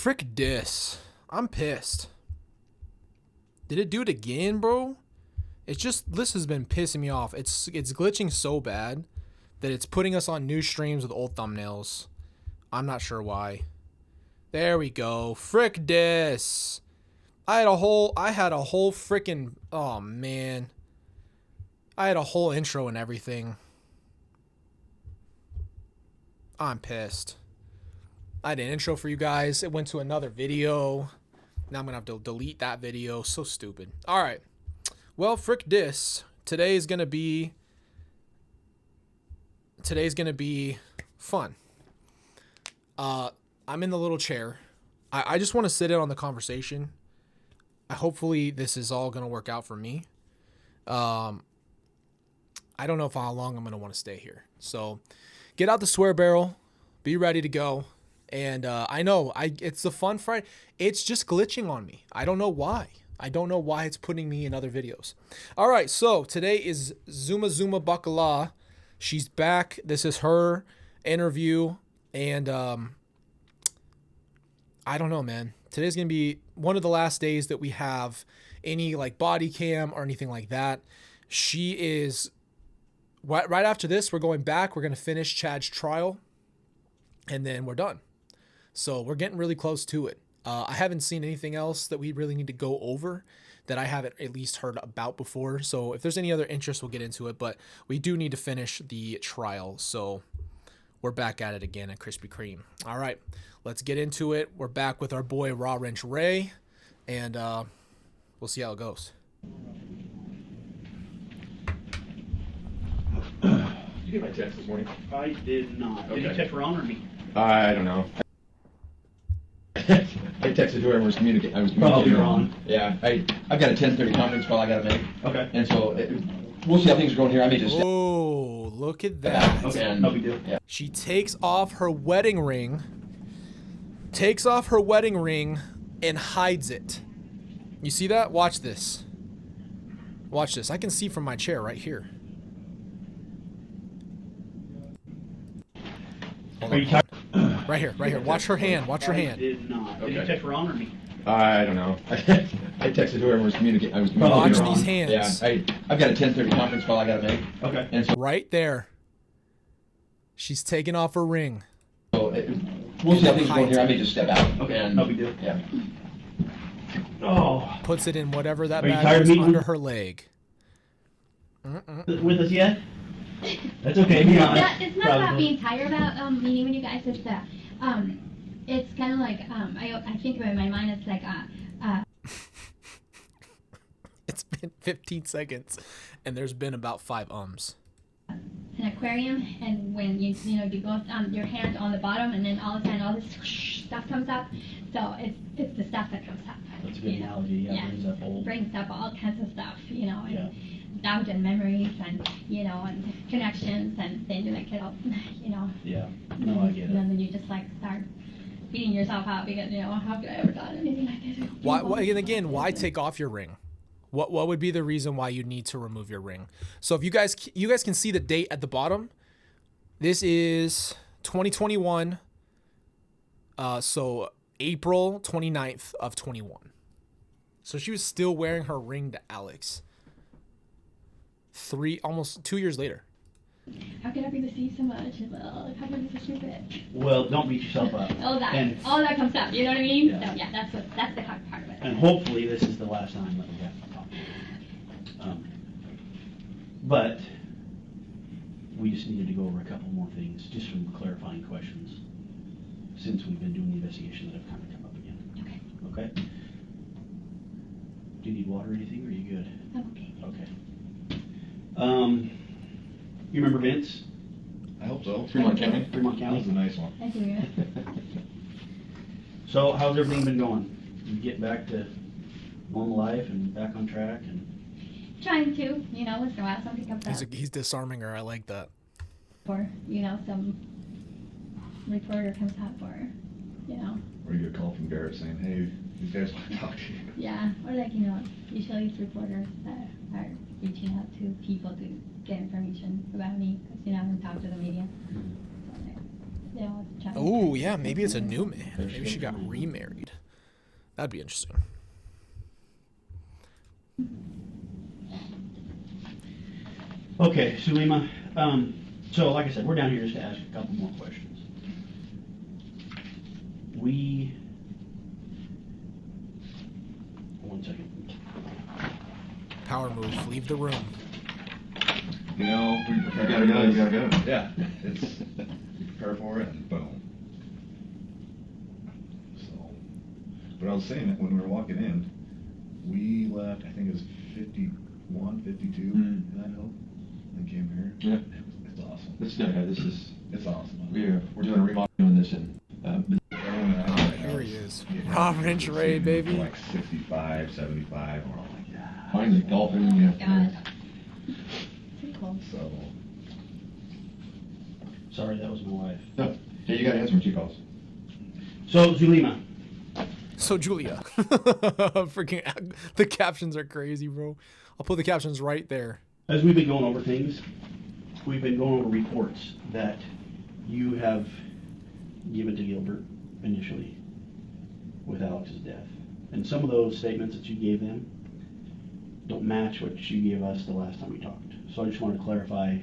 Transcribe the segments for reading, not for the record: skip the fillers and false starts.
Frick dis. I'm pissed. Did it do it again, bro? It's just, this has been pissing me off. It's glitching so bad that it's putting us on new streams with old thumbnails. I'm not sure why. There we go. Frick dis. I had a whole freaking, oh man. I had a whole intro and everything. I'm pissed. I had an intro for you guys. It went to another video. Now I'm going to have to delete that video. So stupid. All right. Well, frick dis. Today's going to be fun. I'm in the little chair. I just want to sit in on the conversation. Hopefully this is all going to work out for me. I don't know how long I'm going to want to stay here. So get out the swear barrel. Be ready to go. And I know it's a fun Friday. It's just glitching on me. I don't know why. I don't know why it's putting me in other videos. All right, so today is Zulema Pastenes. She's back. This is her interview. And I don't know, man. Today's going to be one of the last days that we have any like body cam or anything like that. She is, right after this, we're going back. We're going to finish Chad's trial. And then we're done. So we're getting really close to it. I haven't seen anything else that we really need to go over that I haven't at least heard about before. So if there's any other interest, we'll get into it. But we do need to finish the trial. So we're back at it again at Krispy Kreme. All right, let's get into it. We're back with our boy Raw Wrench Ray. And we'll see how it goes. Did you get my text this morning? I did not. Okay. Did you text Ron or me? I don't know. I texted whoever was communicating. I was Probably communicating Ron. Yeah, I've got a 10:30 conference call I got to make. Okay. And so we'll see how things are going here. I may just. Oh, look at that. Okay. No big deal. Yeah. She takes off her wedding ring. And hides it. You see that? Watch this. Watch this. I can see from my chair right here. Are you tired? Right here. Watch her hand. I did not. Did you Okay. text Ron or me? I don't know. I texted whoever was communicating. I was Probably Watch communicating. these hands. Yeah, I've got a 10:30 conference call I got to make. Okay. And so Right there. She's taking off her ring. we'll see how things are going here. I may just step out. Okay. And, No big deal. Yeah. Oh. Puts it in whatever that Are you bag tired is of meeting under with- her leg. With us yet? That's okay. Be honest. It's not about being tired about meeting with you guys. It's that it's kind of like I think about it in my mind. It's like It's been 15 seconds, and there's been about 5 ums. an aquarium, and when you go your hand on the bottom, and then all of a sudden all this stuff comes up. So it's the stuff that comes up. That's a good analogy. Yeah. Brings up old. Brings up all kinds of stuff, and Yeah. doubt and memories, and and connections, and then you like it all, Yeah. No, I get it. And then you just like start beating yourself up because how could I ever done anything like this? Why take off your ring? What would be the reason why you need to remove your ring? So if you guys can see the date at the bottom. This is 2021. So April 29th of 21. So she was still wearing her ring to Alex. Almost 2 years later. How could I be deceived so much? Well, how could I be so stupid? Well, don't beat yourself up. All that And- comes up. You know what I mean? Yeah. So that's the hard part of it. And hopefully this is the last time that we have to talk. But we just needed to go over a couple more things, just some clarifying questions, since we've been doing the investigation that have kind of come up again. Okay. Okay? Do you need water or anything, or are you good? I'm okay. Okay. You remember Vince? I hope so. Fremont County. Fremont That was a County? nice one. Thank you. So how's everything been going? You get back to normal life and back on track and Trying to, once in a while something comes up. He's disarming her. I like that. Or, some reporter comes up or, Or you get a call from Barrett saying, hey, these guys want to talk to you. yeah. Or usually it's reporters that are reaching out to people to get information about me because, I haven't talked to the media. So, They all try to- Oh, yeah, maybe it's a new man. Maybe she got remarried. That'd be interesting. Okay, Zulema. So like I said, we're down here just to ask a couple more questions. One second. Power move. Leave the room. You know, we prepare. You gotta go, you gotta go. Yeah, it's you prepare for it and boom. So, but I was saying that when we were walking in, we left. I think it was 51, 52 in that hill, and came here. Yeah. It's awesome. This is awesome. we're doing a remodel doing this and Everyone out right now Here he is. getting Orange Ray, baby. Like 65, 75, and we're all like, yeah. finally golfing. Oh my Yeah. God. Too cool. So, Sorry, that was my wife. No, hey, you gotta answer when she calls. So Zulema, So, Julia. Freaking, the captions are crazy, bro. I'll put the captions right there. as we've been going over things, we've been going over reports that you have given to Gilbert initially with Alex's death. And some of those statements that you gave them don't match what you gave us the last time we talked. So I just want to clarify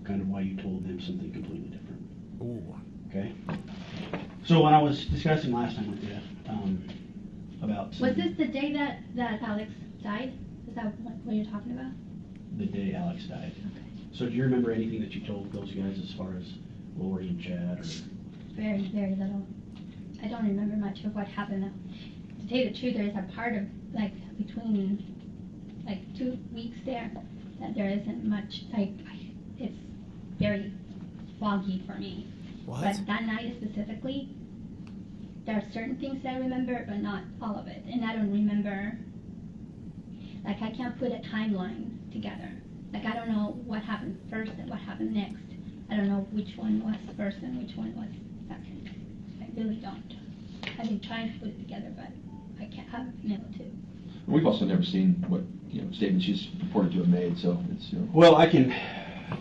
kind of why you told them something completely different. Ooh. Okay? So when I was discussing last time with you about Was this the day that Alex died? Is that what you're talking about? the day Alex died. Okay. So do you remember anything that you told those guys as far as Lori and Chad or Very, very little. I don't remember much of what happened. To tell you the truth, there's a part of, like, between, like, 2 weeks there, that there isn't much, like, it's very foggy for me. What? But that night specifically, there are certain things that I remember, but not all of it. And I don't remember, like, I can't put a timeline together. Like, I don't know what happened first and what happened next. I don't know which one was first and which one was second. I really don't. I've been trying to put it together, but I haven't been able to. We've also never seen what statements she's purported to have made, so it's Well, I can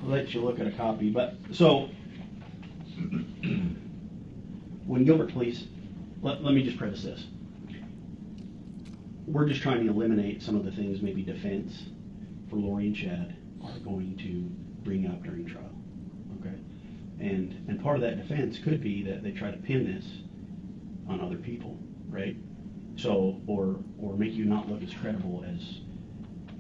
let you look at a copy, but so when Gilbert Police, let me just preface this. We're just trying to eliminate some of the things maybe defense for Lori and Chad are going to bring up during trial. Okay? And part of that defense could be that they try to pin this on other people, right? So, or make you not look as credible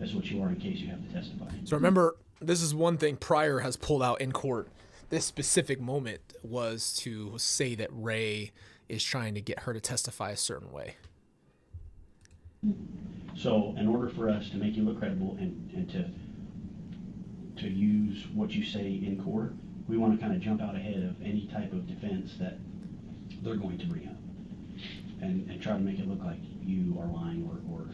as what you are in case you have to testify. So remember, this is one thing Pryor has pulled out in court. This specific moment was to say that Ray is trying to get her to testify a certain way. So in order for us to make you look credible and to use what you say in court, we want to kind of jump out ahead of any type of defense that they're going to bring up and try to make it look like you are lying or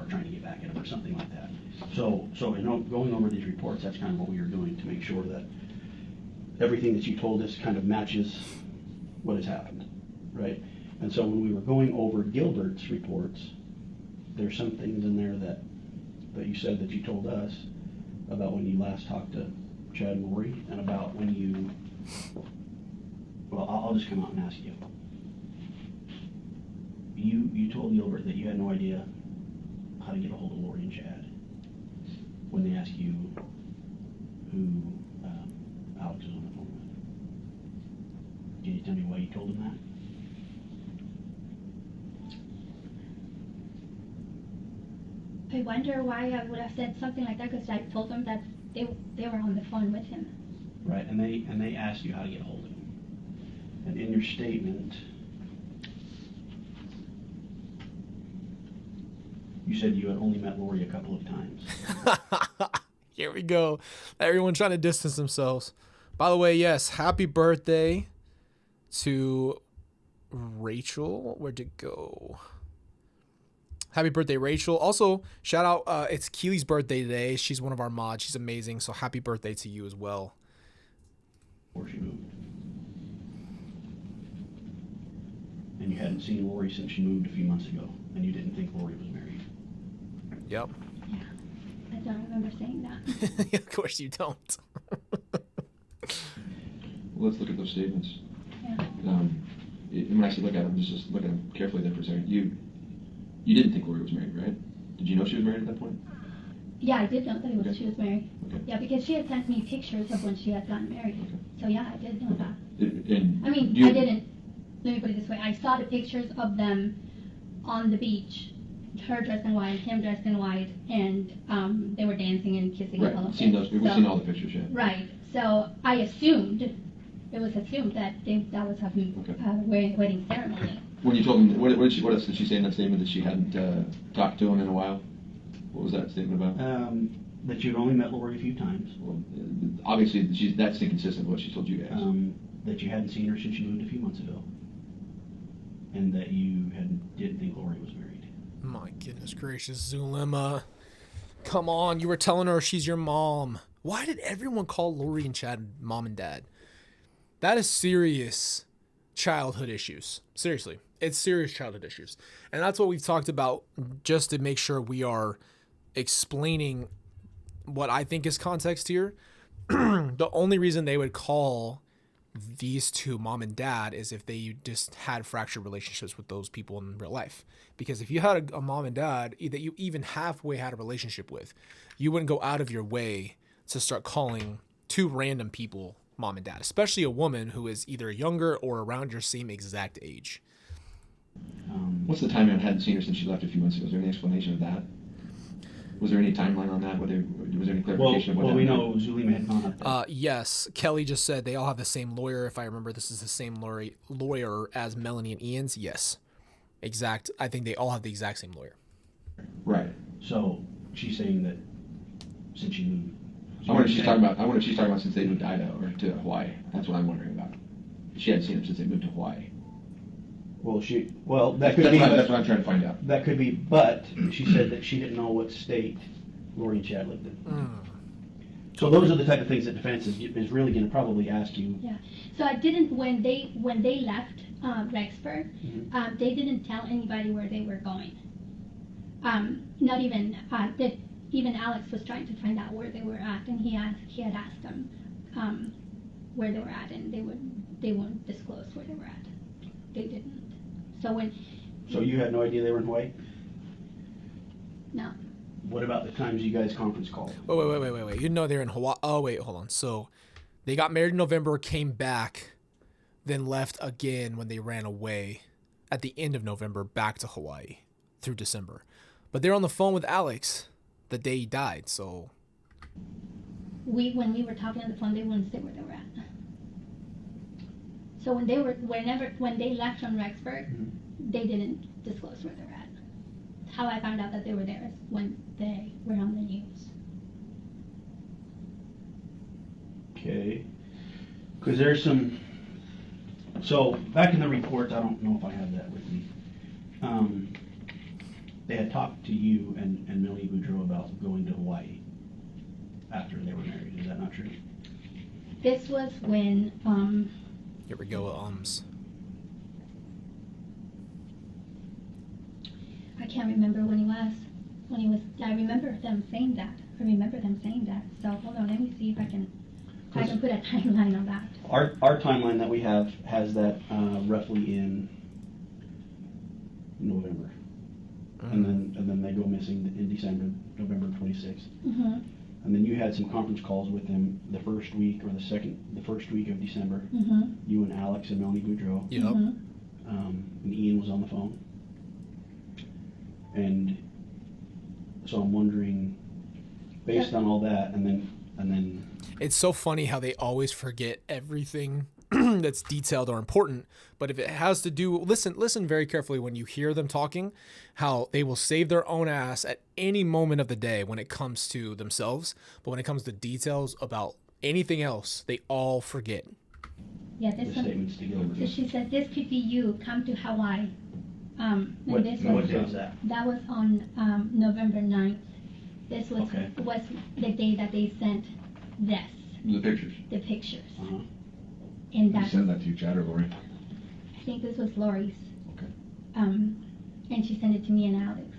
trying to get back at them or something like that. So in going over these reports, that's kind of what we are doing to make sure that everything that you told us kind of matches what has happened, right? And so when we were going over Gilbert's reports, there's some things in there that you said that you told us about when you last talked to Chad and Lori and about when you, well, I'll just come out and ask you. You told Gilbert that you had no idea how to get a hold of Lori and Chad when they asked you who Alex was on the phone with. Can you tell me why you told them that? I wonder why I would have said something like that, because I told them that they were on the phone with him. Right, and they asked you how to get a hold of him. And in your statement, you said you had only met Lori a couple of times. Here we go. Everyone trying to distance themselves. By the way, yes, happy birthday to Rachel. Where'd it go? Happy birthday, Rachel. Also, shout out, it's Keely's birthday today. She's one of our mods. She's amazing. So happy birthday to you as well. Before she moved. And you hadn't seen Lori since she moved a few months ago, and you didn't think Lori was married. Yep. Yeah, I don't remember saying that. Of course you don't. Well, let's look at those statements. Yeah. When I say look at them, just look at them carefully there for a second. You didn't think Lori was married, right? Did you know she was married at that point? Yeah, I did know that Okay. she was married. Okay. Yeah, because she had sent me pictures of when she had gotten married. Okay. So yeah, I did know that. And I mean, you- I didn't. Let me put it this way: I saw the pictures of them on the beach, her dressed in white, him dressed in white, and they were dancing and kissing. Right, And all of seen it. those. We've So- seen all the pictures, yeah. Right. So I assumed, it was assumed that that was a Okay. wedding ceremony. When you told him, what else did she say in that statement that she hadn't talked to him in a while? What was that statement about? That you'd only met Lori a few times. Well, obviously, that's inconsistent with what she told you guys. That you hadn't seen her since you moved a few months ago. And that you didn't think Lori was married. My goodness gracious, Zulema. Come on, you were telling her she's your mom. Why did everyone call Lori and Chad mom and dad? That is serious childhood issues. Seriously, it's serious childhood issues. And that's what we've talked about, just to make sure we are explaining what I think is context here. The only reason they would call these two, mom and dad, is if they just had fractured relationships with those people in real life. Because if you had a mom and dad that you even halfway had a relationship with, you wouldn't go out of your way to start calling two random people mom and dad, especially a woman who is either younger or around your same exact age. What's the timeline? I hadn't seen her since she left a few months ago. Is there any explanation of that? Was there any timeline on that? Was there any clarification of what we happened? know Zulema had gone up there. Yes, Kelly just said they all have the same lawyer. If I remember, this is the same lawyer as Melanie and Ian's. Yes, exact. I think they all have the exact same lawyer. Right. So she's saying that since you moved. I wonder if she's talking about since they moved to Idaho or to Hawaii. That's what I'm wondering about. She hadn't seen him since they moved to Hawaii. That could be. That's what I'm trying to find out. That could be, but she said that she didn't know what state Lori and Chad lived in. So those are the type of things that defense is really going to probably ask you. Yeah. So I didn't, when they left Rexburg, they didn't tell anybody where they were going. Not even even Alex was trying to find out where they were at, and he had asked them where they were at, and they wouldn't disclose where they were at. They didn't. So you had no idea they were in Hawaii? No. What about the times you guys conference called? Wait. You know they're in Hawaii. Oh, wait, hold on. So they got married in November, came back, then left again when they ran away at the end of November back to Hawaii through December. But they're on the phone with Alex the day he died, so. When we were talking on the phone, they wouldn't say where they were at. So when they left from Rexburg, they didn't disclose where they were at. How I found out that they were there is when they were on the news. Okay. Because there's some. So back in the report, I don't know if I have that with me. They had talked to you and Melanie Boudreau about going to Hawaii after they were married. Is that not true? This was when Here we go, I can't remember when he was. I remember them saying that. So hold on, let me see if I can put a timeline on that. Our timeline that we have has that roughly in November, and then they go missing in December, November 26th. Mm-hmm. And then you had some conference calls with them the first week of December. Mm-hmm. You and Alex and Melanie Boudreau. Yep. Mm-hmm. And Ian was on the phone. And so I'm wondering, based on all that, and then. It's so funny how they always forget everything that's detailed or important, but if it has to do, listen very carefully when you hear them talking, how they will save their own ass at any moment of the day when it comes to themselves, but when it comes to details about anything else, they all forget. Yeah, The statements together. So she said, "This could be you. Come to Hawaii." What this day was that? That was on November 9th. This was Okay. was the day that they sent this, The pictures. the pictures, Uh-huh. and Did that you send that to you, Chad or Lori? I think this was Lori's. Okay. And she sent it to me and Alex.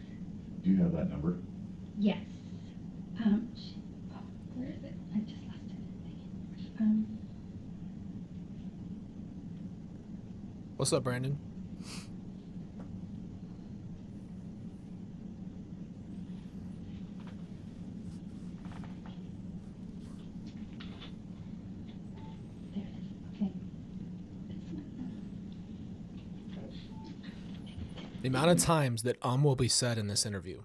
Do you have that number? Yes. Where is it? I just lost it. What's up, Brandon? There it is. Okay. The amount of times that will be said in this interview.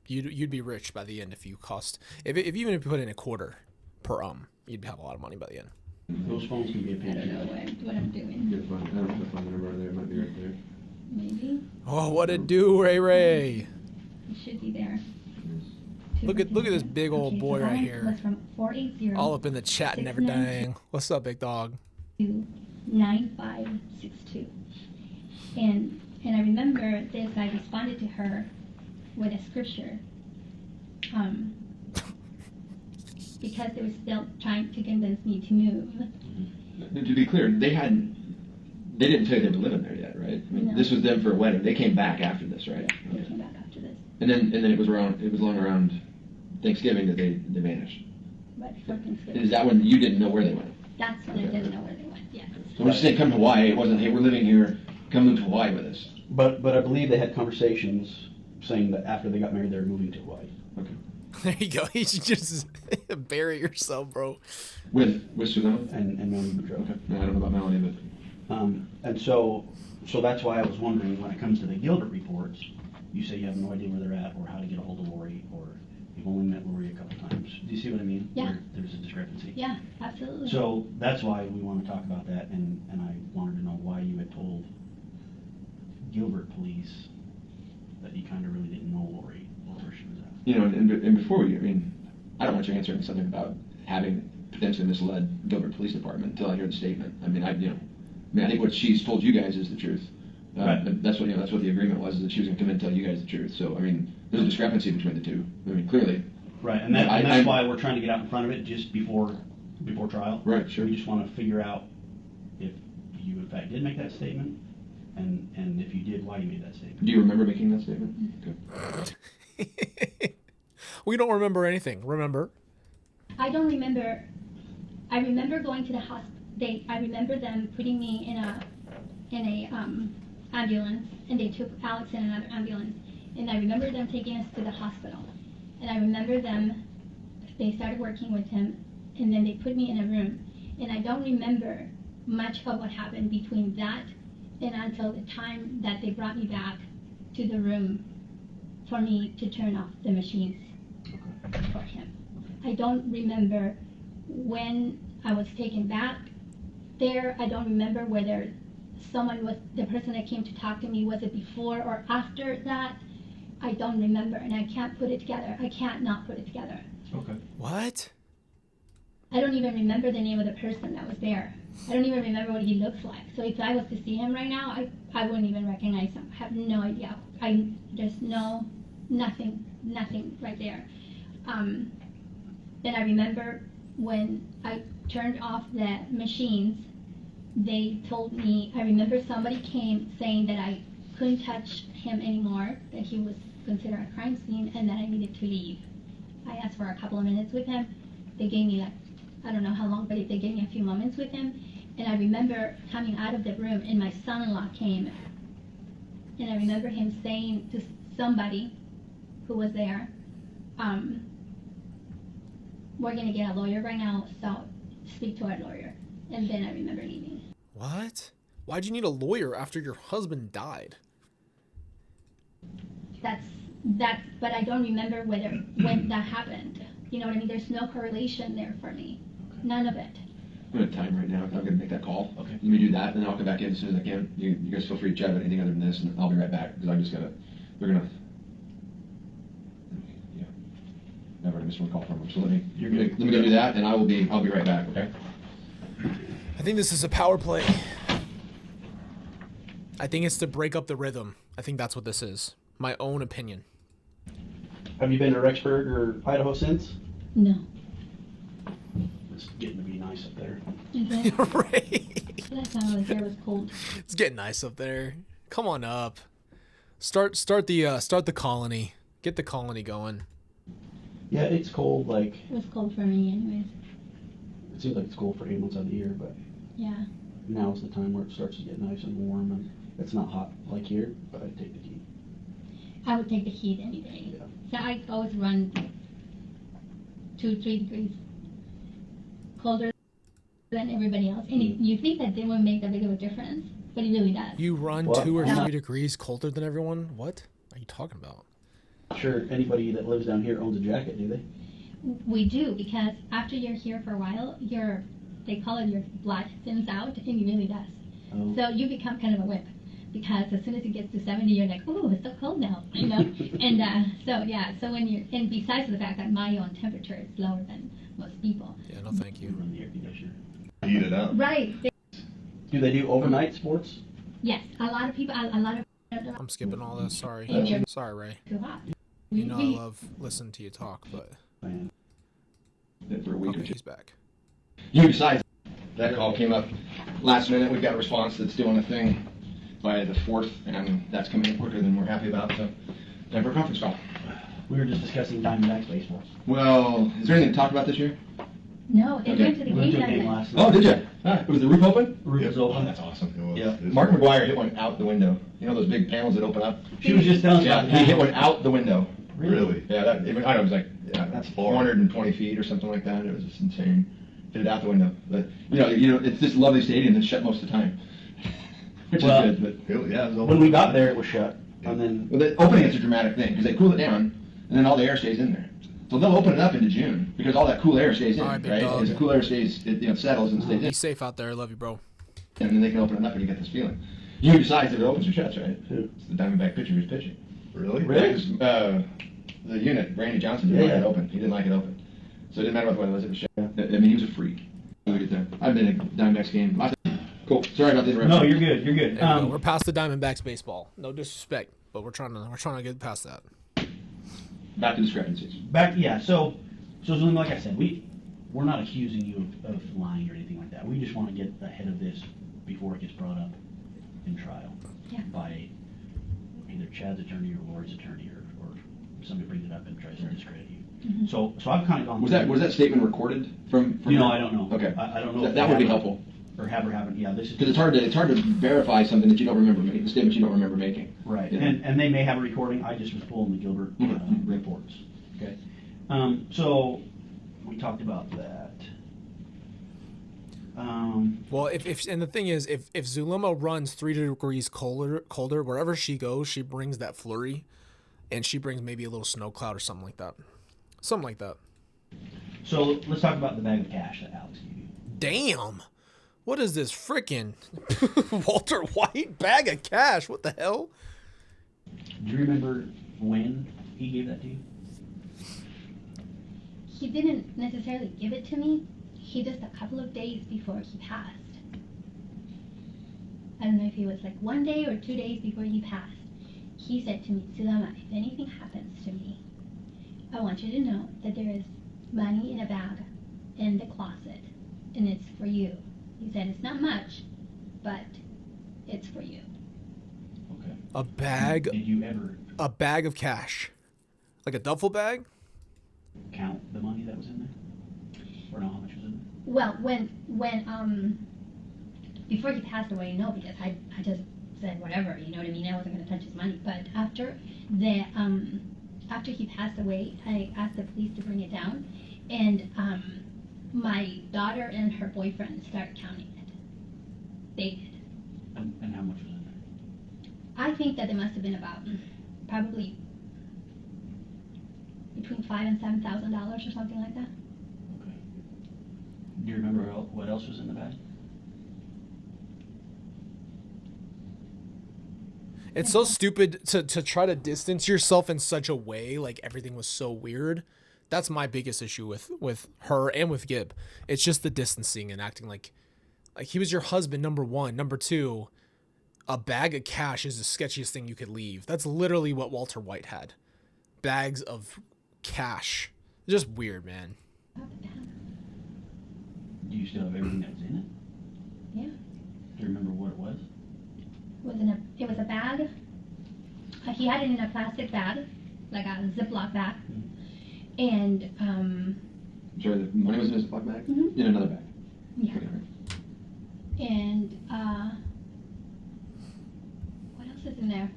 You'd be rich by the end if you cost even if you put in a quarter per you'd have a lot of money by the end. Those phones can be a I pain. don't know what I'm doing. Good fun. I don't know if the number there. It might be right there. Maybe. Oh, what it do, Ray Ray? It should be there. Look at this big old Okay, boy so right that here. was from 480 All up in the chat and everything. What's up, big dog? to 9562. And I remember this, I responded to her with a scripture. Because they were still trying to convince me to move. To be clear, they didn't tell you they were living there yet, right? I mean, No. this was them for a wedding. They came back after this, right? They came back after this. And then it was long around Thanksgiving that they vanished. But for Thanksgiving. Is that when you didn't know where they went? That's when I didn't know where they went, yes. So when you say come to Hawaii, it wasn't, hey, we're living here, come move to Hawaii with us. But I believe they had conversations saying that after they got married, they were moving to Hawaii. Okay. There you go. You should just bury yourself, bro. With Zulema? And Melanie Boudreaux. Okay. No, I don't know about Melanie, but And so that's why I was wondering, when it comes to the Gilbert reports, you say you have no idea where they're at or how to get a hold of Lori, or you've only met Lori a couple times. Do you see what I mean? Yeah. Where there's a discrepancy. Yeah, absolutely. So that's why we want to talk about that, and I wanted to know why you had told Gilbert police that you kind of really didn't know Lori or where she was at. you know, and before you, I mean, I don't want you answering something about having potentially misled Gilbert Police Department until I hear the statement. I mean, I think what she's told you guys is the truth. Right. That's what the agreement was, is that she was going to come in and tell you guys the truth. So, I mean, there's a discrepancy between the two. I mean, clearly. Right, and that's why we're trying to get out in front of it just before trial. Right, sure. We just want to figure out if you in fact did make that statement, and if you did, why you made that statement. Do you remember making that statement? Okay. We don't remember anything. Remember? I don't remember. I remember going to the hospital. I remember them putting me in a ambulance, and they took Alex in another ambulance. And I remember them taking us to the hospital. And I remember they started working with him, and then they put me in a room. And I don't remember much of what happened between that and until the time that they brought me back to the room for me to turn off the machines for him. I don't remember when I was taken back there. I don't remember whether the person that came to talk to me, was it before or after that? I don't remember, and I can't put it together. I can't not put it together. Okay. What? I don't even remember the name of the person that was there. I don't even remember what he looks like. So if I was to see him right now, I wouldn't even recognize him. I have no idea. There's nothing right there. And I remember when I turned off the machines, they told me, I remember somebody came saying that I couldn't touch him anymore, that he was considered a crime scene, and that I needed to leave. I asked for a couple of minutes with him. They gave me I don't know how long, but they gave me a few moments with him. And I remember coming out of the room, and my son-in-law came. And I remember him saying to somebody who was there, we're gonna get a lawyer right now, so speak to our lawyer. And then I remember leaving. What? Why'd you need a lawyer after your husband died? That's, but I don't remember when that happened. You know what I mean? There's no correlation there for me. None of it. I'm at time right now. I'm going to make that call. Okay. Let me do that, and then I'll come back in as soon as I can. You guys feel free to chat about anything other than this, and I'll be right back, because I'm just they're going to, yeah. I've already missed one call from them, so let me go do that, and I'll be right back, okay? I think this is a power play. I think it's to break up the rhythm. I think that's what this is. My own opinion. Have you been to Rexburg or Idaho since? No. It's getting to be nice up there. Is it? Right. Last time I was there was cold. It's getting nice up there. Come on up. Start the colony. Get the colony going. Yeah, it's cold. Like, It was cold for me anyways. it seems like it's cool for 8 months out of the year, but Yeah. now is the time where it starts to get nice and warm, and it's not hot like here, but I'd take the heat. I would take the heat any day. Yeah. So I always run 2-3 degrees colder than everybody else. And you think that they won't make that big of a difference, but it really does. You run What? 2 or Yeah. 3 degrees colder than everyone? What are you talking about? Sure, anybody that lives down here owns a jacket, do they? We do, because after you're here for a while, they call it your blood thins out, and it really does. Oh. So you become kind of a wimp, because as soon as it gets to 70, you're like, ooh, it's so cold now, you know? So when you're, and besides the fact that my own temperature is lower than most people. Yeah, no thank You you. run the air conditioner. Heat it up. Right. Do they do overnight sports? Yes, a lot of people, I'm skipping all this. Sorry. Yeah. Sorry, Ray. too hot. You know I love listening to you talk, but Man. For a week or okay, two. he's back. You decide. That call came up last minute. We've got a response that's doing a thing by the 4th, and that's coming in quicker than we're happy about. So, time for a conference call. We were just discussing Diamondbacks baseball. Well, is there anything to talk about this year? No, they Okay. went to the We went to a game game that night. last night. Oh, did you? Was the roof open? Roof was Oh, open. that's awesome. It was. Yeah. It was Mark great. McGuire hit one out the window. You know those big panels that open up? She was just telling us Yeah, about the he hit panel. one out the window. Really? Yeah, I don't know, it was like That's 420 feet or something like that. It was just insane. Hit it out the window. But you know, it's this lovely stadium that's shut most of the time, which Well, is good. But Yeah, it was When open. we got there, it was shut, and then well, the opening is a dramatic thing because they cool it down and then all the air stays in there. So they'll open it up into June because all that cool air stays in, All right, big dog. As the cool air stays, it settles and stays in, Be safe out there. I love you, bro. and then they can open it up and you get this feeling. You decide if it opens or shuts, right? Who? It's the Diamondback pitcher who's pitching. Really? Yeah, the unit, Randy Johnson, didn't Yeah, like it yeah. open. He didn't like it open. So it didn't matter what the weather was, it was shut. I mean, he was a freak. Look at that. I've been at Diamondbacks game. Cool. Sorry about the interruption. no, you're good. You're good. There we go. We're past the Diamondbacks baseball. No disrespect, but we're trying to get past that. Back to discrepancies. So Zulema, like I said, we're not accusing you of lying or anything like that. We just want to get ahead of this before it gets brought up in trial. Yeah. By either Chad's attorney or Lori's attorney or somebody brings it up and tries to discredit you. Mhm. So I've kind of gone. Was through- that statement recorded from You know, her? I don't know. Okay. I don't know. That, if that they would be have helpful. Or have or haven't. Yeah, this is Because it's hard to verify something that you don't remember making, the statement you don't remember making. right. Yeah. And they may have a recording. I just was pulling the Gilbert Mhm. reports. Okay. So we talked about that. Well, if and the thing is, if Zulema runs 3 degrees colder wherever she goes, she brings that flurry, and she brings maybe a little snow cloud or something like that. Something like that. So let's talk about the bag of cash that Alex gave you. Damn. What is this frickin' Walter White bag of cash? What the hell? Do you remember when he gave that to you? He didn't necessarily give it to me. He just a couple of days before he passed. I don't know if it was like 1 day or 2 days before he passed. He said to me, Zulema, if anything happens to me, I want you to know that there is money in a bag in the closet, and it's for you. He said it's not much, but it's for you. Okay. A bag Did you ever of cash. Like a duffel bag? count the money that was in there? Or know how much was in there? Well, when before he passed away, no, because I just said whatever, you know what I mean? I wasn't going to touch his money. But after he passed away, I asked the police to bring it down, and my daughter and her boyfriend started counting it. They did. And how much was in there? I think that there must have been about probably between $5,000 and $7,000 or something like that. Okay. Do you remember what else was in the bag? It's so stupid to try to distance yourself in such a way, like everything was so weird. That's my biggest issue with her and with Gibb. It's just the distancing and acting like he was your husband, number one. Number two, a bag of cash is the sketchiest thing you could leave. That's literally what Walter White had. Bags of cash. Just weird, man. Not the bag. Do you still have everything that was in it? Yeah. Do you remember what it was? It was a bag. He had it in a plastic bag, like a Ziploc bag. And Sure, the money was in a Ziploc bag? Mhm. In another bag? Yeah. And what else is in there?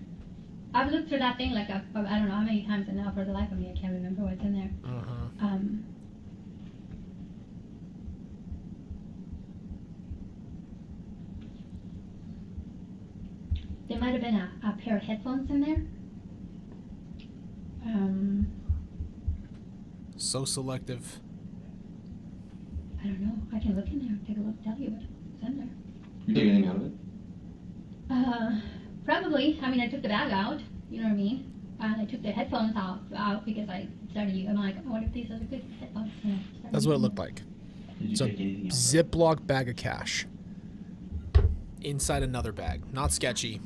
I've looked through that thing like I don't know how many times, and now for the life of me I can't remember what's in there. There might have been a pair of headphones in there. So selective. I don't know. I can look in there, take a look, tell you what's in there. You take anything out of it? Probably. I mean, I took the bag out. You know what I mean? And I took the headphones out because I started. I'm like, I wonder if these are the good headphones. That's what it looked like. Did you It's a take anything else? Ziploc bag of cash inside another bag. Not sketchy.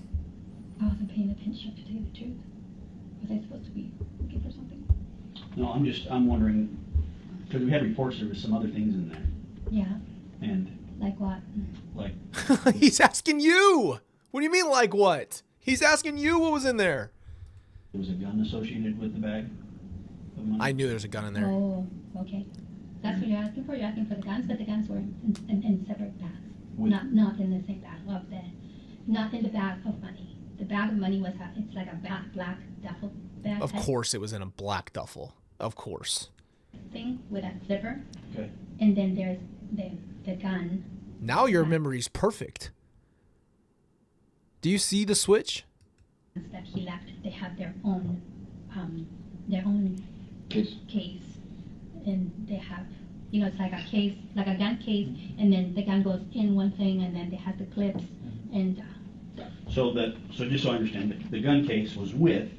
I wasn't paying attention, to tell you the truth. Was I supposed to be looking for something? No, I'm wondering, because we had reports there was some other things in there. Yeah. And Like what? like, He's asking you. What do you mean, like what? He's asking you what was in there. there was a gun associated with the bag of money. I knew there was a gun in there. Oh, okay. That's what you're asking for? You're asking for the guns, but the guns were in separate bags. With- Not in the same bag not in the bag of money. The bag of money it's like a black duffel bag Of type course it was in a black duffel. Of course. thing with a zipper. Okay. And then there's the gun. Now your memory's perfect. Do you see the switch? That he left, they have their own Case. case, and they have, it's like a case, like a gun case, and then the gun goes in one thing, and then they have the clips, and So just so I understand, the gun case was with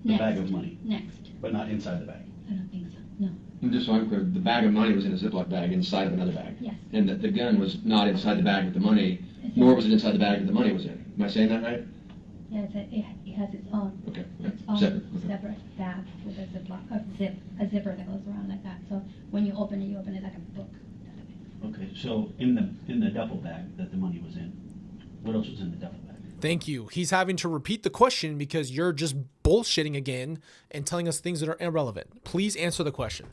the next, bag of money, next. but not inside the bag. I don't think so. No. And just so I'm clear, the bag of money was in a Ziploc bag inside of another bag. Yes. And the gun was not inside the bag with the money, nor was it inside the bag that the money was in. Am I saying that right? Yeah, it has its own. Okay. Its own Separate. Okay. separate bag with a zipper that goes around like that. So when you open it like a book. Okay, so in the duffel bag that the money was in, what else was in the duffel bag? Thank you. He's having to repeat the question because you're just bullshitting again and telling us things that are irrelevant. Please answer the question.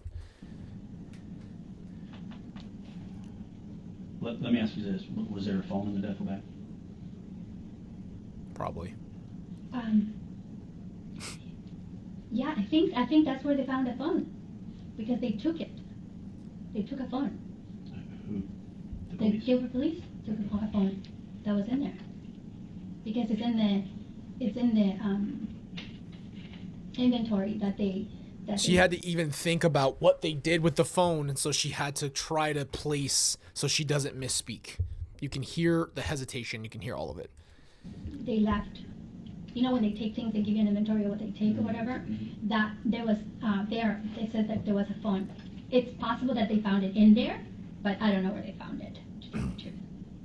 Let me ask you this: was there a phone in the duffel bag? Probably. Yeah, I think that's where they found the phone, because they took it. They took a phone. Who? The The police? Gilbert police took a phone that was in there, because it's in the inventory that they. She had to even think about what they did with the phone, and so she had to try to place so she doesn't misspeak. You can hear the hesitation. You can hear all of it. They left. When they take things, they give you an inventory of what they take or whatever. That there was they said that there was a phone. It's possible that they found it in there, but I don't know where they found it, to tell you the truth.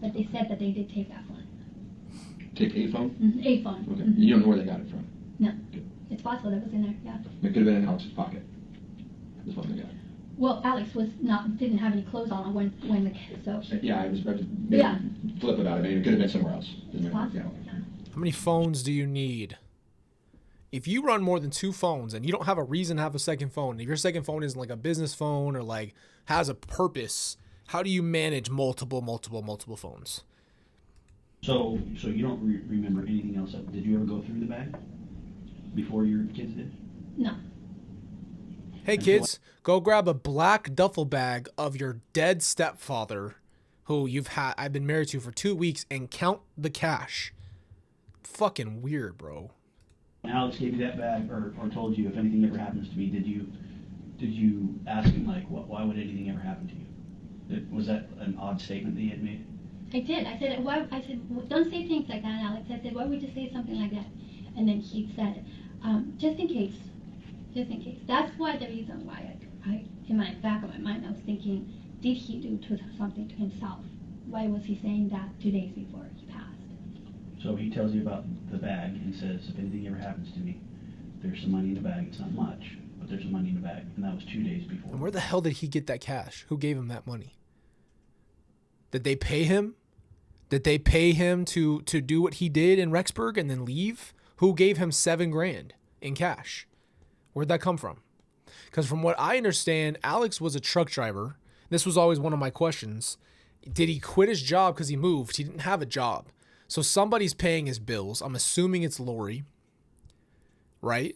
But they said that they did take that phone. Take a phone? A phone. Okay. Mhm. You don't know where they got it from? No. Okay. It's possible that was in there, yeah. It could have been in Alex's pocket. The phone they got. Well, Alex didn't have any clothes on when so Yeah, I was about to Yeah. flip about it. Maybe it could have been somewhere else. it's possible. Yeah. How many phones do you need? If you run more than 2 phones and you don't have a reason to have a second phone, if your second phone isn't like a business phone or like has a purpose, how do you manage multiple phones? So you don't remember anything else? Did you ever go through the bag before your kids did? No. Hey kids, go grab a black duffel bag of your dead stepfather who I've been married to for 2 weeks and count the cash. Fucking weird, bro. When Alex gave you that bag or told you if anything ever happens to me, did you ask him like why would anything ever happen to you? Was that an odd statement that he had made? I did. I said, why? I said, don't say things like that, Alex. I said, why would you say something like that? And then he said, just in case. Just in case. That's why the reason why I in my back of my mind, I was thinking, did he do something to himself? Why was he saying that 2 days before he passed? So he tells you about the bag and says, if anything ever happens to me, there's some money in the bag. It's not much, but there's some money in the bag. And that was 2 days before. And where the hell did he get that cash? Who gave him that money? Did they pay him? Did they pay him to do what he did in Rexburg and then leave? Who gave him $7,000 in cash? Where'd that come from? Because from what I understand, Alex was a truck driver. This was always one of my questions. Did he quit his job because he moved? He didn't have a job. So somebody's paying his bills. I'm assuming it's Lori, right?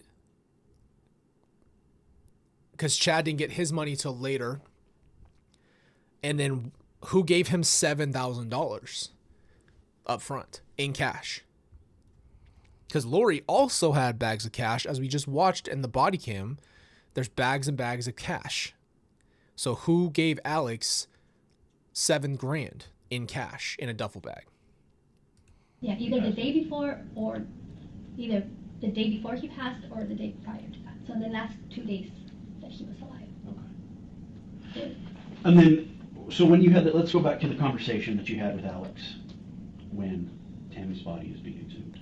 Because Chad didn't get his money till later. And then who gave him $7,000 up front in cash? Because Lori also had bags of cash, as we just watched in the body cam. There's bags and bags of cash. So who gave Alex $7,000 in cash in a duffel bag? Yeah, either the day before or either the day before he passed or the day prior to that. So the last 2 days that he was alive. Okay. And then, so when you had that, let's go back to the conversation that you had with Alex when Tammy's body is being exhumed. Do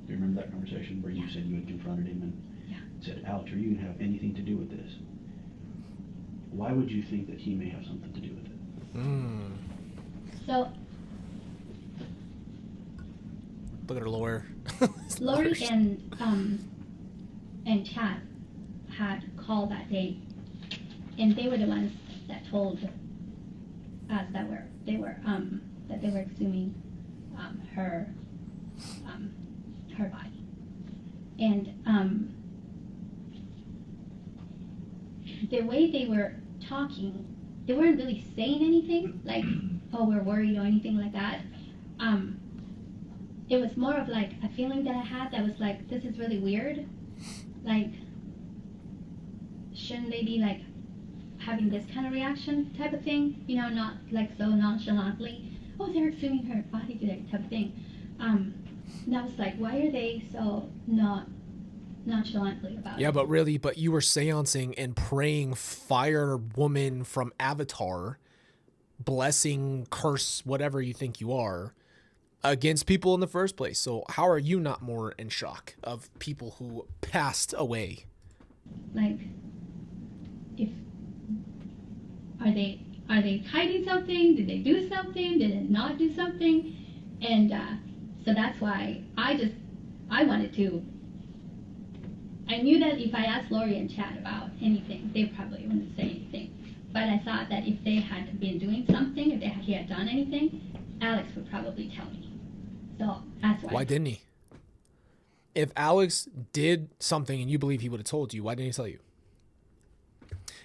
you remember that conversation where you said you had confronted him and said, Alex, are you going to have anything to do with this? Why would you think that he may have something to do with it? So Look at her lawyer. Lori and Chad had called that day, and they were the ones that told us that they were exhuming her body, and the way they were talking, they weren't really saying anything like, "Oh, we're worried" or anything like that. It was more of like a feeling that I had that was like, this is really weird. Like, shouldn't they be like having this kind of reaction type of thing? You know, not like so nonchalantly, oh, they're exhuming her body today type of thing. And I was like, why are they so not nonchalantly about it? Yeah, but you were seancing and praying fire woman from Avatar, blessing, curse, whatever you think you are, against people in the first place. So how are you not more in shock of people who passed away? Like, are they hiding something? Did they do something? Did they not do something? And so that's why I knew that if I asked Lori and Chad about anything, they probably wouldn't say anything. But I thought that if they had been doing something, if he had done anything, Alex would probably tell me. So that's why. Why didn't he? If Alex did something and you believe he would have told you, why didn't he tell you?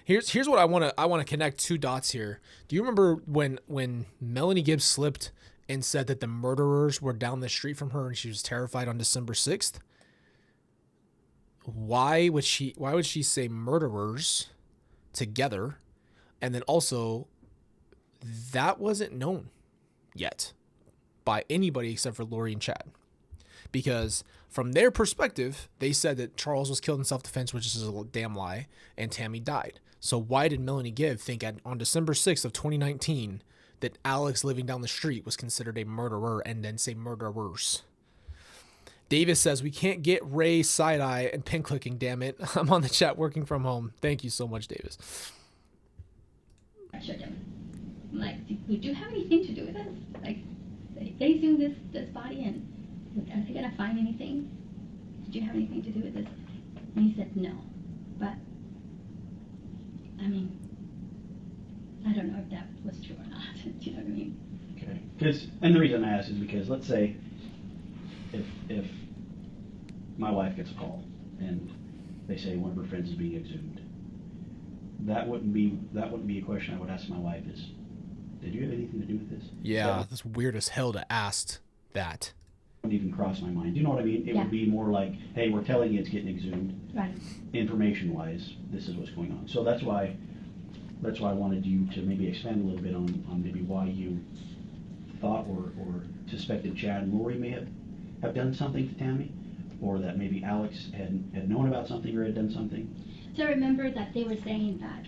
Here's what I want to connect two dots here. Do you remember when Melanie Gibbs slipped and said that the murderers were down the street from her and she was terrified on December 6th? Why would she say murderers together? And then also, that wasn't known yet by anybody except for Lori and Chad. Because from their perspective, they said that Charles was killed in self-defense, which is a damn lie, and Tammy died. So why did Melanie Gibb think on December 6th of 2019 that Alex living down the street was considered a murderer and then say murderers? Davis says, we can't get Ray side-eye and pin clicking, damn it. I'm on the chat working from home. Thank you so much, Davis. I showed them. I'm like, would you have anything to do with this? Like, they exhumed this body, and are they gonna find anything? Did you have anything to do with this? And he said no. But I mean, I don't know if that was true or not. Do you know what I mean? Okay. And the reason I ask is because, let's say, if my wife gets a call and they say one of her friends is being exhumed, that wouldn't be a question I would ask my wife is, did you have anything to do with this? Yeah, that's weird as hell to ask that. It wouldn't even cross my mind. Do you know what I mean? It would be more like, hey, we're telling you it's getting exhumed. Right. Information-wise, this is what's going on. So that's why I wanted you to maybe expand a little bit on maybe why you thought or suspected Chad and Lori may have done something to Tammy, or that maybe Alex had known about something or had done something. So I remember that they were saying that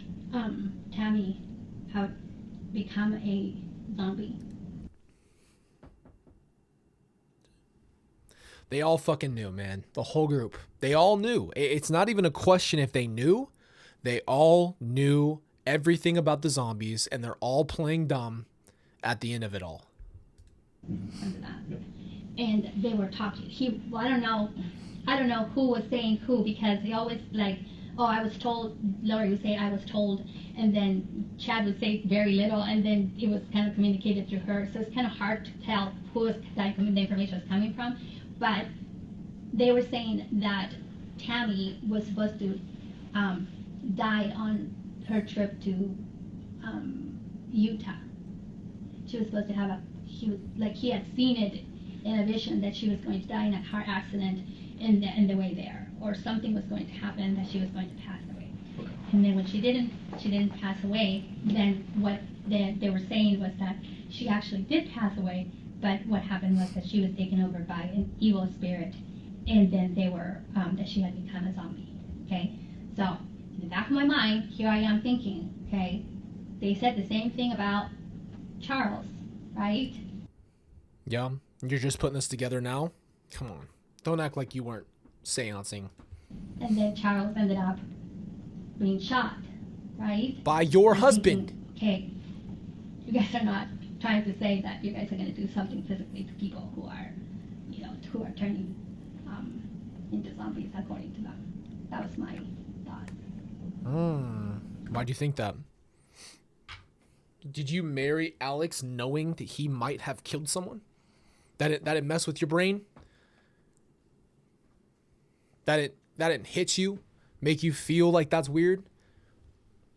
Tammy had become a zombie. They all fucking knew, man. The whole group. They all knew. It's not even a question if they knew. They all knew everything about the zombies, and they're all playing dumb at the end of it all. Under that. Yep. And they were talking. I don't know who was saying who, because they always like, oh, I was told, Lori would say, I was told, and then Chad would say very little, and then it was kind of communicated through her. So it's kind of hard to tell who was, like, the information was coming from. But they were saying that Tammy was supposed to die on her trip to Utah. She was supposed to have he had seen it in a vision that she was going to die in a car accident in the way there, or something was going to happen that she was going to pass away. And then when she didn't pass away, then what they were saying was that she actually did pass away, but what happened was that she was taken over by an evil spirit, and then they were that she had become a zombie. Okay, so in the back of my mind, here I am thinking, okay, they said the same thing about Charles, right? Yeah, you're just putting this together now? Come on. Don't act like you weren't seancing. And then Charles ended up being shot, right? By your I'm husband. thinking, okay, you guys are not trying to say that you guys are going to do something physically to people who are, who are turning into zombies, according to them. That was my thought. Why do you think that? Did you marry Alex knowing that he might have killed someone? That it messed with your brain? That it hits you? Make you feel like that's weird?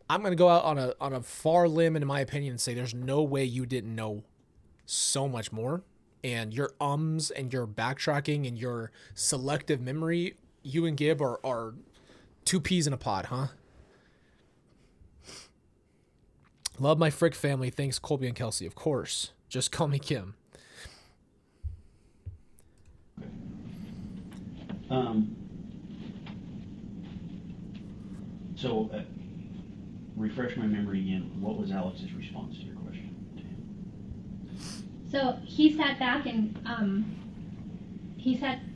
I'm gonna go out on a far limb, in my opinion, and say there's no way you didn't know so much more. And your ums and your backtracking and your selective memory, you and Gib are two peas in a pod, huh? Love my Frick family. Thanks, Colby and Kelsey. Of course. Just call me Kim. So, refresh my memory again. What was Alex's response to your question to him? So he sat back and on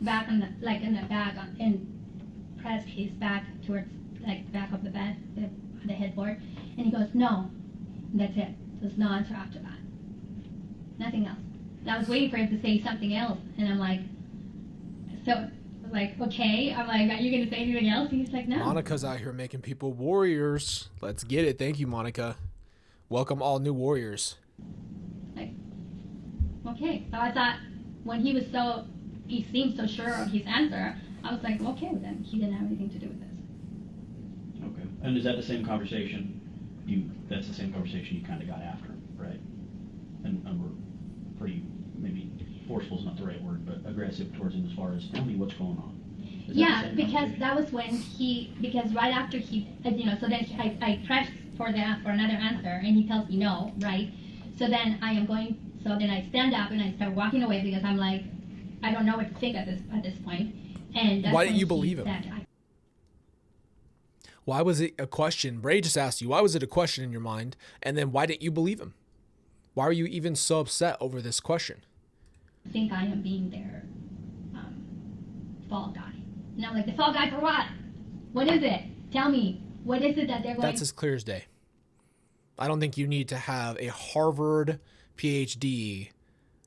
the and pressed his back towards the back of the bed, the headboard, and he goes, "No," and that's it. There's no answer after that. Nothing else. And I was waiting for him to say something else, and I'm like, okay. I'm like, are you gonna say anything else? And he's like, no. Monica's out here making people warriors. Let's get it. Thank you, Monica. Welcome all new warriors. Okay, so I thought when he seemed so sure of his answer, I was like, okay, well, then he didn't have anything to do with this. Okay. And is that the same conversation? That's the same conversation you kind of got after him, right? And we're pretty, maybe forceful is not the right word, but aggressive towards him as far as, tell me what's going on. Yeah, because that was when because right after so then I pressed for another answer, and he tells me no, right? So then so then I stand up and I start walking away because I'm like, I don't know what to think at this point. And that's why didn't when you believe him? Why was it a question? Bray just asked you, why was it a question in your mind? And then why didn't you believe him? Why are you even so upset over this question? I think I am being their fall guy. And I'm like, the fall guy for what? What is it? Tell me. What is it that they're going That's as clear as day. I don't think you need to have a Harvard PhD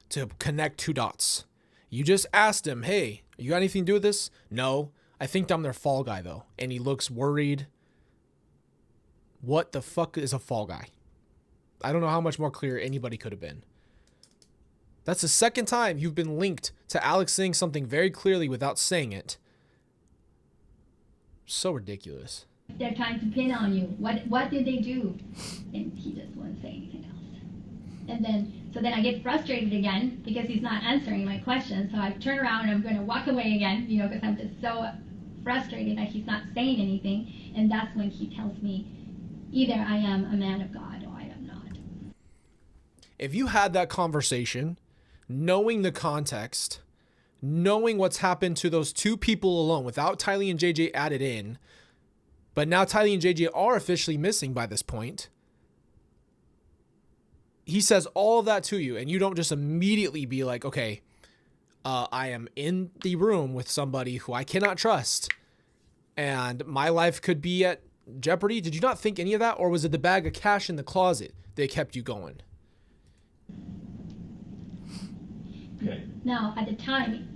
to connect two dots. You just asked him, hey, you got anything to do with this? No. I think I'm their fall guy, though. And he looks worried. What the fuck is a fall guy? I don't know how much more clear anybody could have been. That's the second time you've been linked to Alex saying something very clearly without saying it. So ridiculous. They're trying to pin on you. What did they do? And he just wouldn't say anything else. And then I get frustrated again because he's not answering my question. So I turn around and I'm going to walk away again, because I'm just so frustrated that he's not saying anything. And that's when he tells me either I am a man of God or I am not. If you had that conversation, knowing the context, knowing what's happened to those two people alone without Tylee and JJ added in, but now Tylee and JJ are officially missing by this point, he says all of that to you, and you don't just immediately be like, okay, I am in the room with somebody who I cannot trust, and my life could be at jeopardy. Did you not think any of that, or was it the bag of cash in the closet that kept you going? Okay. Now, at the time,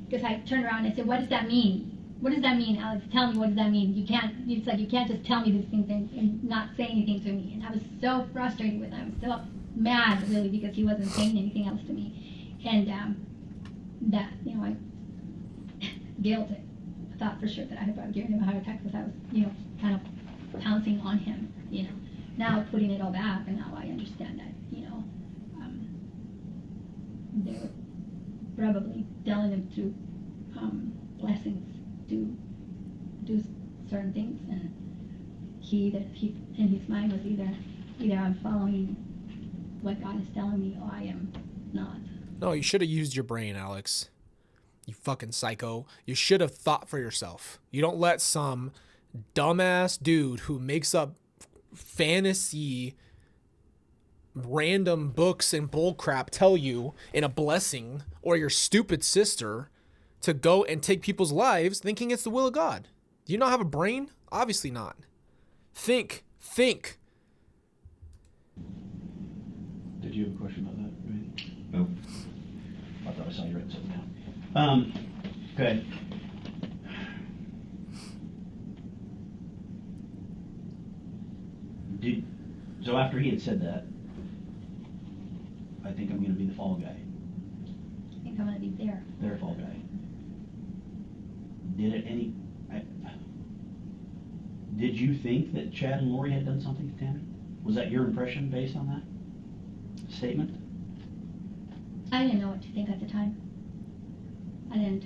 because I turned around and I said, what does that mean? what does that mean, Alex? Tell me, what does that mean? It's like, you can't just tell me these things and not say anything to me. And I was so frustrated with him, so mad, really, because he wasn't saying anything else to me. And that, I guilty. I thought for sure that I had probably given him a heart attack because I was, kind of pouncing on him, Now putting it all back, and now I understand that, they were probably telling him to blessings, to do certain things, and he in his mind was either I'm following what God is telling me, or I am not. No, you should have used your brain, Alex. You fucking psycho. You should have thought for yourself. You don't let some dumbass dude who makes up fantasy random books and bullcrap tell you in a blessing, or your stupid sister, to go and take people's lives thinking it's the will of God. Do you not have a brain? Obviously not. Think. Did you have a question about that, Randy? No. I thought I saw you write something down. Go ahead. So after he had said that, I think I'm going to be the fall guy. I think I'm going to be there. Their fall guy. Did you think that Chad and Lori had done something to Tammy? Was that your impression based on that statement? I didn't know what to think at the time. I didn't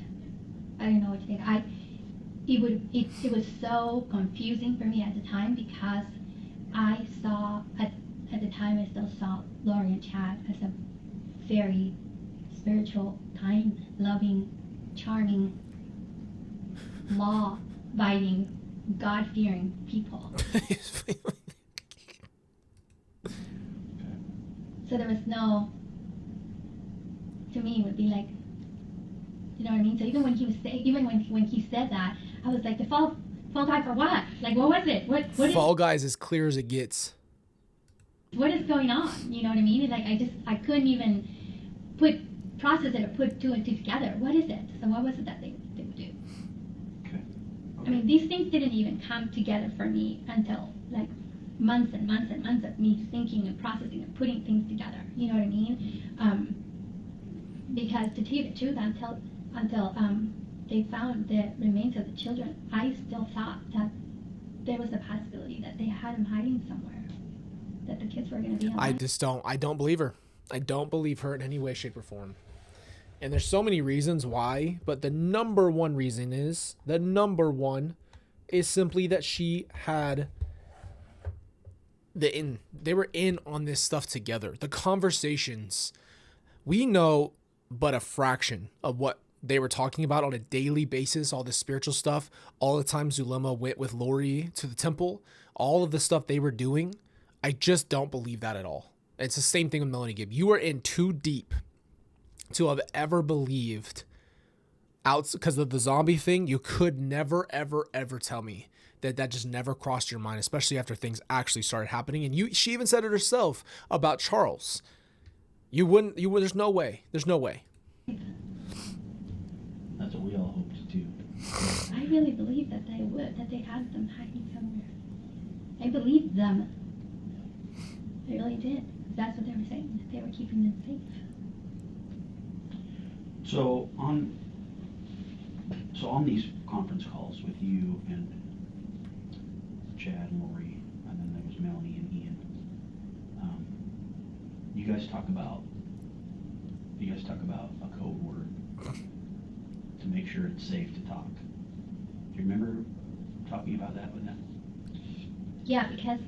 know what to think. It was so confusing for me at the time, because I saw at the time I still saw Lori and Chad as a very spiritual, kind, loving, charming, law-abiding, God-fearing people. So there was no, to me, it would be like, you know what I mean? So even when he said that, I was like, the fall guy for what? Like, what was it? What Fall Guys as clear as it gets. What is going on? You know what I mean? Like, I couldn't even process it or put two and two together. What is it? So what was it that they would do? Okay. I mean, these things didn't even come together for me until like months and months and months of me thinking and processing and putting things together. You know what I mean? Because to tell you the truth, until they found the remains of the children, I still thought that there was a possibility that they had them hiding somewhere, that the kids were going to be alive. I don't believe her. I don't believe her in any way, shape, or form. And there's so many reasons why, but the number one reason is simply that she had they were in on this stuff together. The conversations, we know but a fraction of what they were talking about on a daily basis, all the spiritual stuff, all the time Zulema went with Lori to the temple, all of the stuff they were doing. I just don't believe that at all. It's the same thing with Melanie Gibb. You are in too deep to have ever believed out, because of the zombie thing. You could never, ever, ever tell me that just never crossed your mind, especially after things actually started happening. And she even said it herself about Charles. You wouldn't, there's no way. There's no way. That's what we all hoped too. I really believe that they had them hiding somewhere. I believed them. I really did. That's what they were saying, that they were keeping them safe. So on these conference calls with you and Chad and Lori, and then there was Melanie and Ian, you guys talk about a code word to make sure it's safe to talk. Do you remember talking about that with them? Yeah, because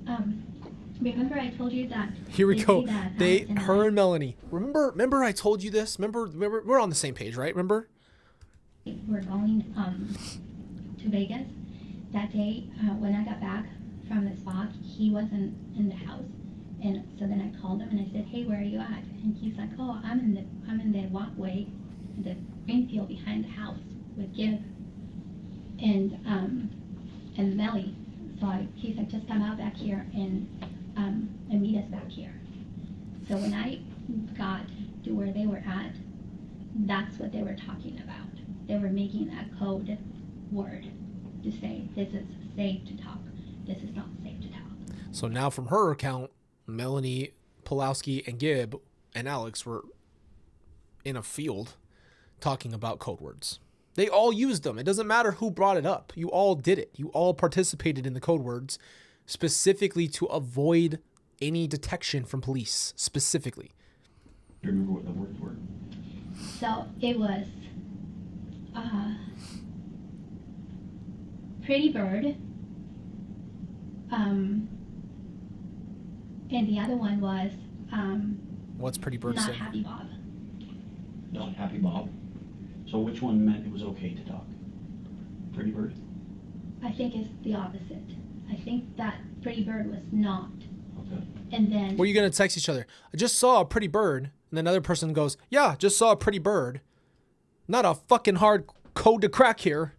remember I told you that. Here we go. Her and Melanie. Remember I told you this? Remember we're on the same page, right? Remember? We're going to Vegas that day. When I got back from the spa, he wasn't in the house, and so then I called him and I said, "Hey, where are you at?" And he's like, "Oh, I'm in the walkway, in the green field behind the house with Gibb and Melly." So he's like, "Just come out back here and meet us back here." So when I got to where they were at, that's what they were talking about. They were making a code word to say this is safe to talk, this is not safe to talk. So now from her account, Melanie, Pulowski, and Gibb and Alex were in a field talking about code words. They all used them. It doesn't matter who brought it up. You all did it. You all participated in the code words specifically to avoid any detection from police, specifically. Do you remember what the words were? So it was Pretty Bird, and the other one was What's Pretty Bird Not say? Happy Bob. Not Happy Bob. So which one meant it was okay to talk? Pretty Bird? I think it's the opposite. I think that Pretty Bird was not. Okay. And then Were you going to text each other? I just saw a pretty bird. And then another person goes, yeah, just saw a pretty bird. Not a fucking hard code to crack here.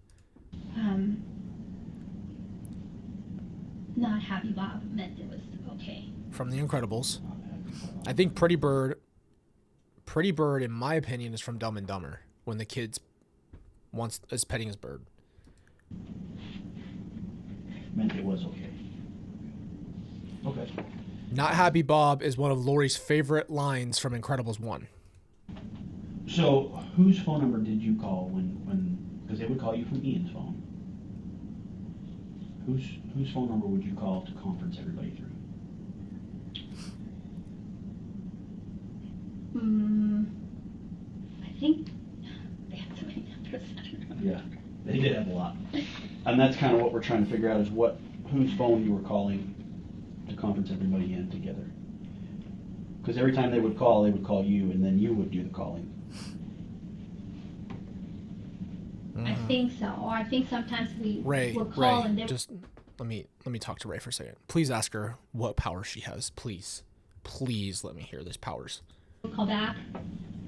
Not Happy Bob meant it was okay. From The Incredibles. Not Happy Bob. I think Pretty Bird, in my opinion, is from Dumb and Dumber. When the kid is petting his bird. Meant it was okay. Okay. Not Happy Bob is one of Lori's favorite lines from Incredibles 1. So whose phone number did you call when because they would call you from Ian's phone? Whose phone number would you call to conference everybody through? I think they have so many numbers. I don't remember. Yeah, they did have a lot. And that's kind of what we're trying to figure out is whose phone you were calling to conference everybody in together. Because every time they would call you, and then you would do the calling. I think so. Or I think sometimes we will call and they just let me talk to Ray for a second. Please ask her what power she has. Please let me hear these powers. will call back,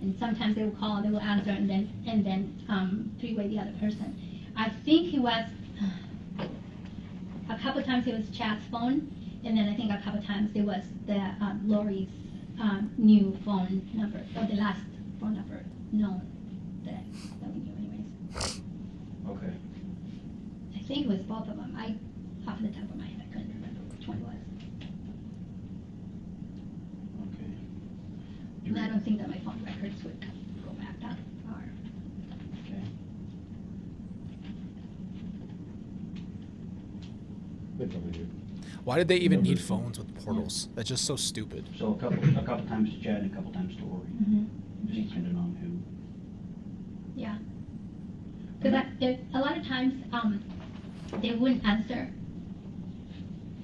and sometimes they will call and they will answer, and then three-way the other person. I think it was a couple times it was Chad's phone, and then I think a couple times it was the Lori's new phone number, or the last phone number known that we knew anyways. Okay. I think it was both of them. Off the top of my head, I couldn't remember which one it was. Okay. And I don't think that my phone records would go back that far. Okay. They probably do. Why did they even need phones with portals? That's just so stupid. So a couple times to Chad and a couple times to Lori. Just depending on who. Yeah. Because a lot of times they wouldn't answer.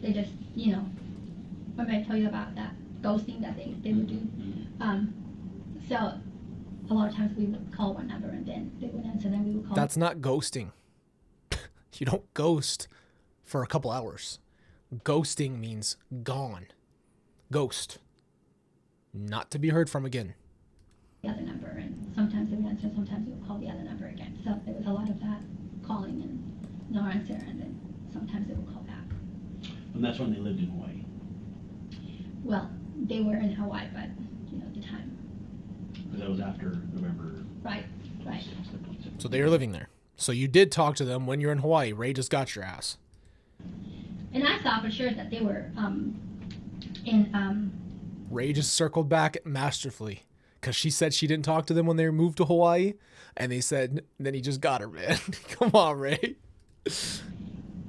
They just, remember I told you about that ghosting that they would do. So a lot of times we would call one number and then they wouldn't answer, then we would call. That's not ghosting. You don't ghost for a couple hours. Ghosting means gone. Ghost. Not to be heard from again. The other number, and sometimes they would answer, sometimes we would call the other number again. So there was a lot of that calling and no answer, and then sometimes they would call back. And that's when they lived in Hawaii. Well, they were in Hawaii, but the time. Because that was after November. Right. 26th. So they were living there. So you did talk to them when you're in Hawaii. Ray just got your ass. And I thought for sure that they were in. Ray just circled back masterfully because she said she didn't talk to them when they moved to Hawaii, and they said then he just got her, man. Come on, Ray.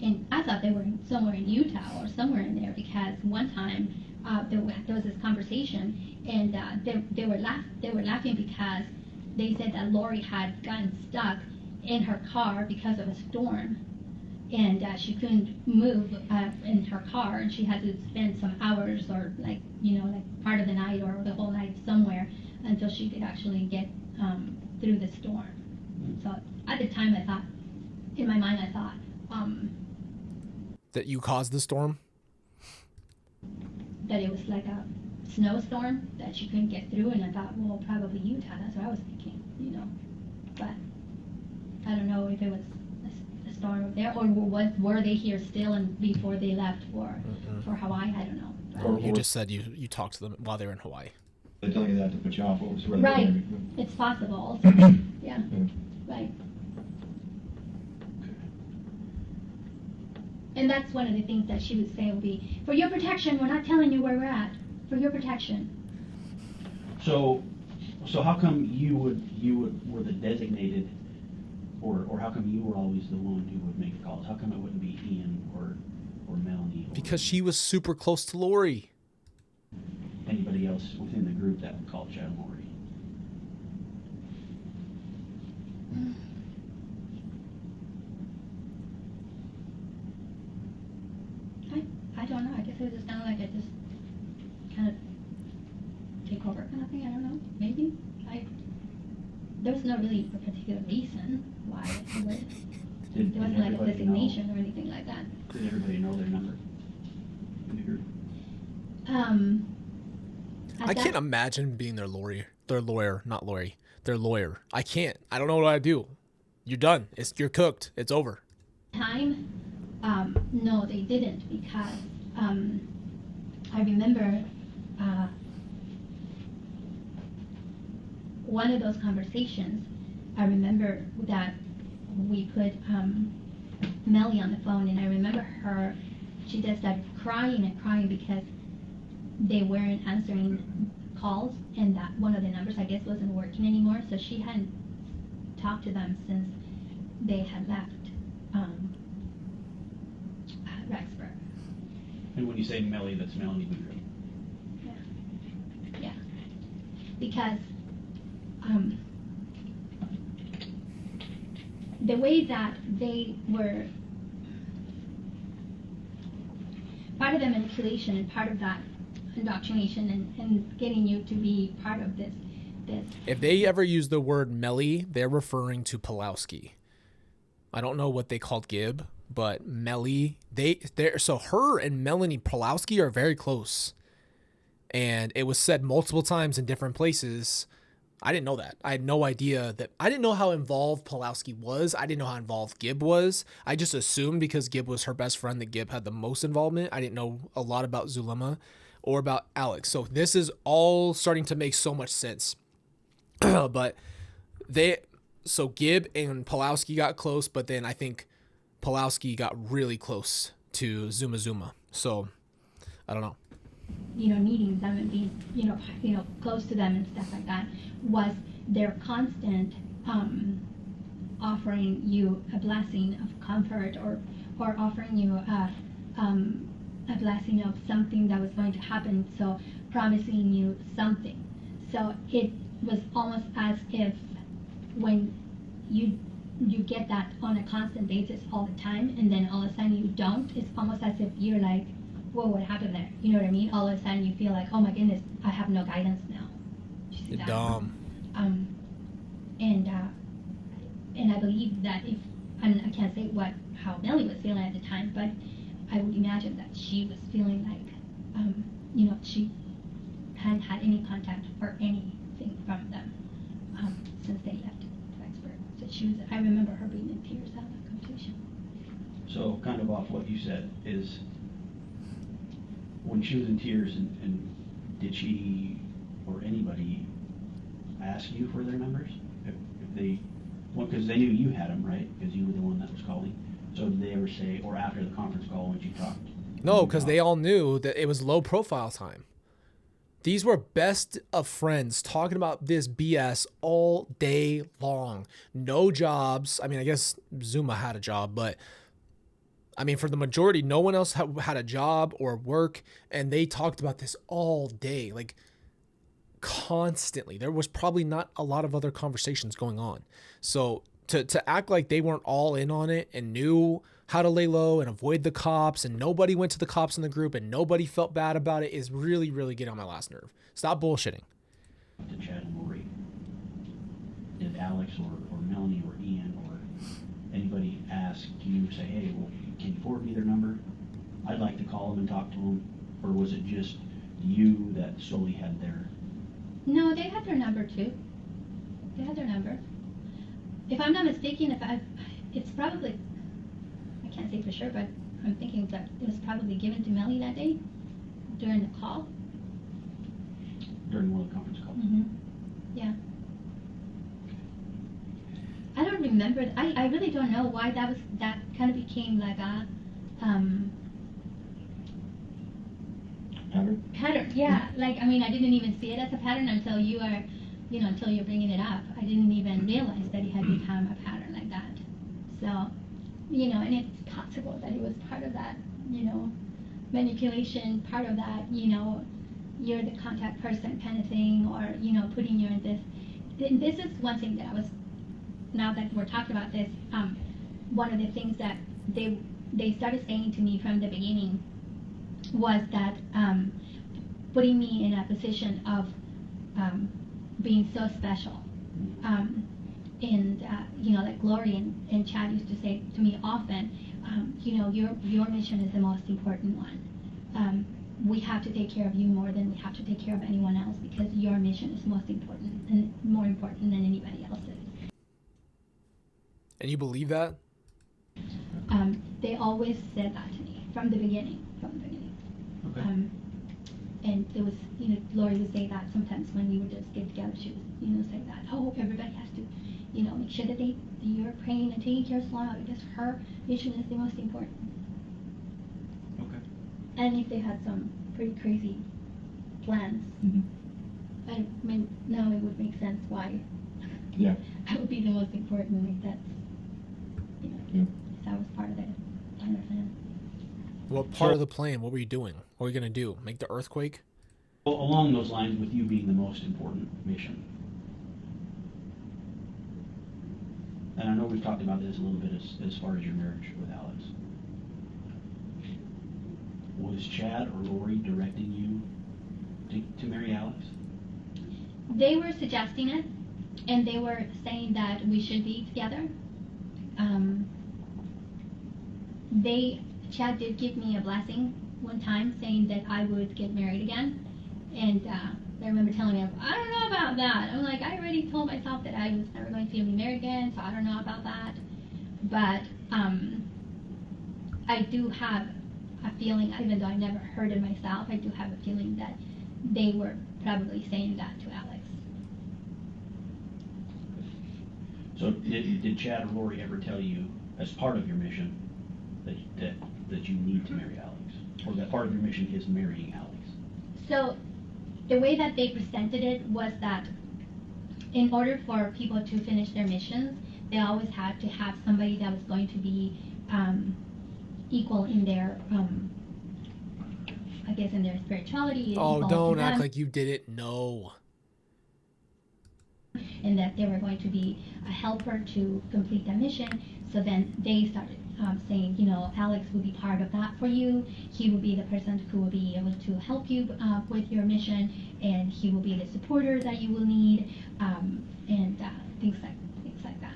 And I thought they were somewhere in Utah or somewhere in there, because one time there was this conversation, and they were laughing because they said that Lori had gotten stuck in her car because of a storm, and she couldn't move in her car, and she had to spend some hours or like part of the night or the whole night somewhere until she could actually get through the storm. So at the time I thought, in my mind I thought that you caused the storm? That it was like a snowstorm that she couldn't get through, and I thought, well, probably Utah. That's what I was thinking, But I don't know if it was a storm over there, or were they here still and before they left for Hawaii? I don't know. Or you just said you talked to them while they were in Hawaii. They're telling you that to put you off. What was really Right. going on. It's possible also. Yeah. Right. And that's one of the things that she would say would be, for your protection, we're not telling you where we're at. For your protection. So how come you were the designated, or how come you were always the one who would make the calls? How come it wouldn't be Ian or Melanie? Or Because she was super close to Lori. anybody else within the group that would call Chad Lori? I don't know. I guess it was just kind of like I just kind of take over kind of thing. I don't know. Maybe. There was no really a particular reason why it was. There wasn't like a everybody designation know- or anything like that. Did everybody know their number in the group? I can't imagine being their lawyer. Their lawyer, not Lori. Their lawyer. I can't. I don't know what I do. You're done. You're cooked. It's over. Time, no, they didn't, because I remember one of those conversations. I remember that we put Melly on the phone, and I remember her. She just started crying and crying because they weren't answering calls, and that one of the numbers, I guess, wasn't working anymore. So she hadn't talked to them since they had left Rexburg. And when you say Melly, that's Melanie Boudreaux. Yeah. Because the way that they were part of the manipulation and part of that indoctrination and getting you to be part of this. If they ever use the word Melly, they're referring to Pulowski. I don't know what they called Gib, but Melly, so her and Melanie Pulowski are very close. And it was said multiple times in different places. I didn't know that. I had no idea that. I didn't know how involved Pulowski was. I didn't know how involved Gib was. I just assumed because Gib was her best friend that Gib had the most involvement. I didn't know a lot about Zulema or about Alex. So this is all starting to make so much sense. But so Gib and Pulowski got close, but then I think Pulowski got really close to Zuma. So I don't know. Meeting them and being, close to them and stuff like that was their constant offering you a blessing of comfort or offering you a blessing of something that was going to happen. So promising you something. So it was almost as if when you get that on a constant basis all the time, and then all of a sudden you don't, it's almost as if you're like, whoa, what happened there? You know what I mean? All of a sudden you feel like, oh my goodness, I have no guidance now. You see You're that? dumb. And I believe that I can't say how Melly was feeling at the time, but I would imagine that she was feeling like, she hadn't had any contact or anything from them since they left Rexburg. So I remember her being in tears out of that conversation. So kind of off what you said is, when she was in tears, and did she or anybody ask you for their numbers? If they, because they knew you had them, right? Because you were the one that was calling. So did they ever say, or after the conference call when you talked? No, because they all knew that it was low profile time. These were best of friends talking about this BS all day long. No jobs. I mean, I guess Zuma had a job, but I mean, for the majority, no one else had a job or work, and they talked about this all day, like constantly. There was probably not a lot of other conversations going on. So to act like they weren't all in on it and knew how to lay low and avoid the cops, and nobody went to the cops in the group and nobody felt bad about it, is really, really getting on my last nerve. Stop bullshitting. To Chad and Lori, did Alex or Melanie or Ian or anybody ask you, say, hey, well, can you forward me their number? I'd like to call them and talk to them. Or was it just you that solely had their? No, they had their number too. They had their number. If I'm not mistaken, it's probably, I can't say for sure, but I'm thinking that it was probably given to Melly that day during the call. During one of the conference calls? Mm-hmm. Yeah. I don't remember. I really don't know why that kind of became like a pattern. Yeah, like, I mean, I didn't even see it as a pattern until you are, until you're bringing it up. I didn't even realize that it had become a pattern like that. So, and it's possible that it was part of that, manipulation, part of that, you're the contact person kind of thing, or, putting you in this. This is one thing that I was, now that we're talking about this, one of the things that they started saying to me from the beginning was that putting me in a position of being so special. Like Glory and Chad used to say to me often, your mission is the most important one. We have to take care of you more than we have to take care of anyone else, because your mission is most important and more important than anybody else's. And you believe that? They always said that to me from the beginning. Okay. And there was, Lori would say that sometimes when we would just get together, she would, say that, oh, everybody has to, make sure that you're praying and taking care of Zulema, because her mission is the most important. Okay. And if they had some pretty crazy plans, I mean, now it would make sense why. Yeah. I would be the most important. Like that's, Yeah. that was part of it. I understand. What part of the plan? What were you doing? What were you going to do? Make the earthquake? Well, along those lines, with you being the most important mission. And I know we've talked about this a little bit as far as your marriage with Alex. Was Chad or Lori directing you to marry Alex? They were suggesting it, and they were saying that we should be together. Chad did give me a blessing one time, saying that I would get married again, and I remember telling him, I don't know about that. I'm like, I already told myself that I was never going to be married again, so I don't know about that. But I do have a feeling, even though I never heard it myself, I do have a feeling that they were probably saying that to Alex. So did Chad or Lori ever tell you, as part of your mission, that you need to marry Alex, or that part of your mission is marrying Alex? So the way that they presented it was that in order for people to finish their missions, they always had to have somebody that was going to be equal in their, I guess, in their spirituality. Oh, don't act like you did it. No. And that they were going to be a helper to complete that mission. So then they started saying, Alex will be part of that for you. He will be the person who will be able to help you with your mission, and he will be the supporter that you will need, and things like that.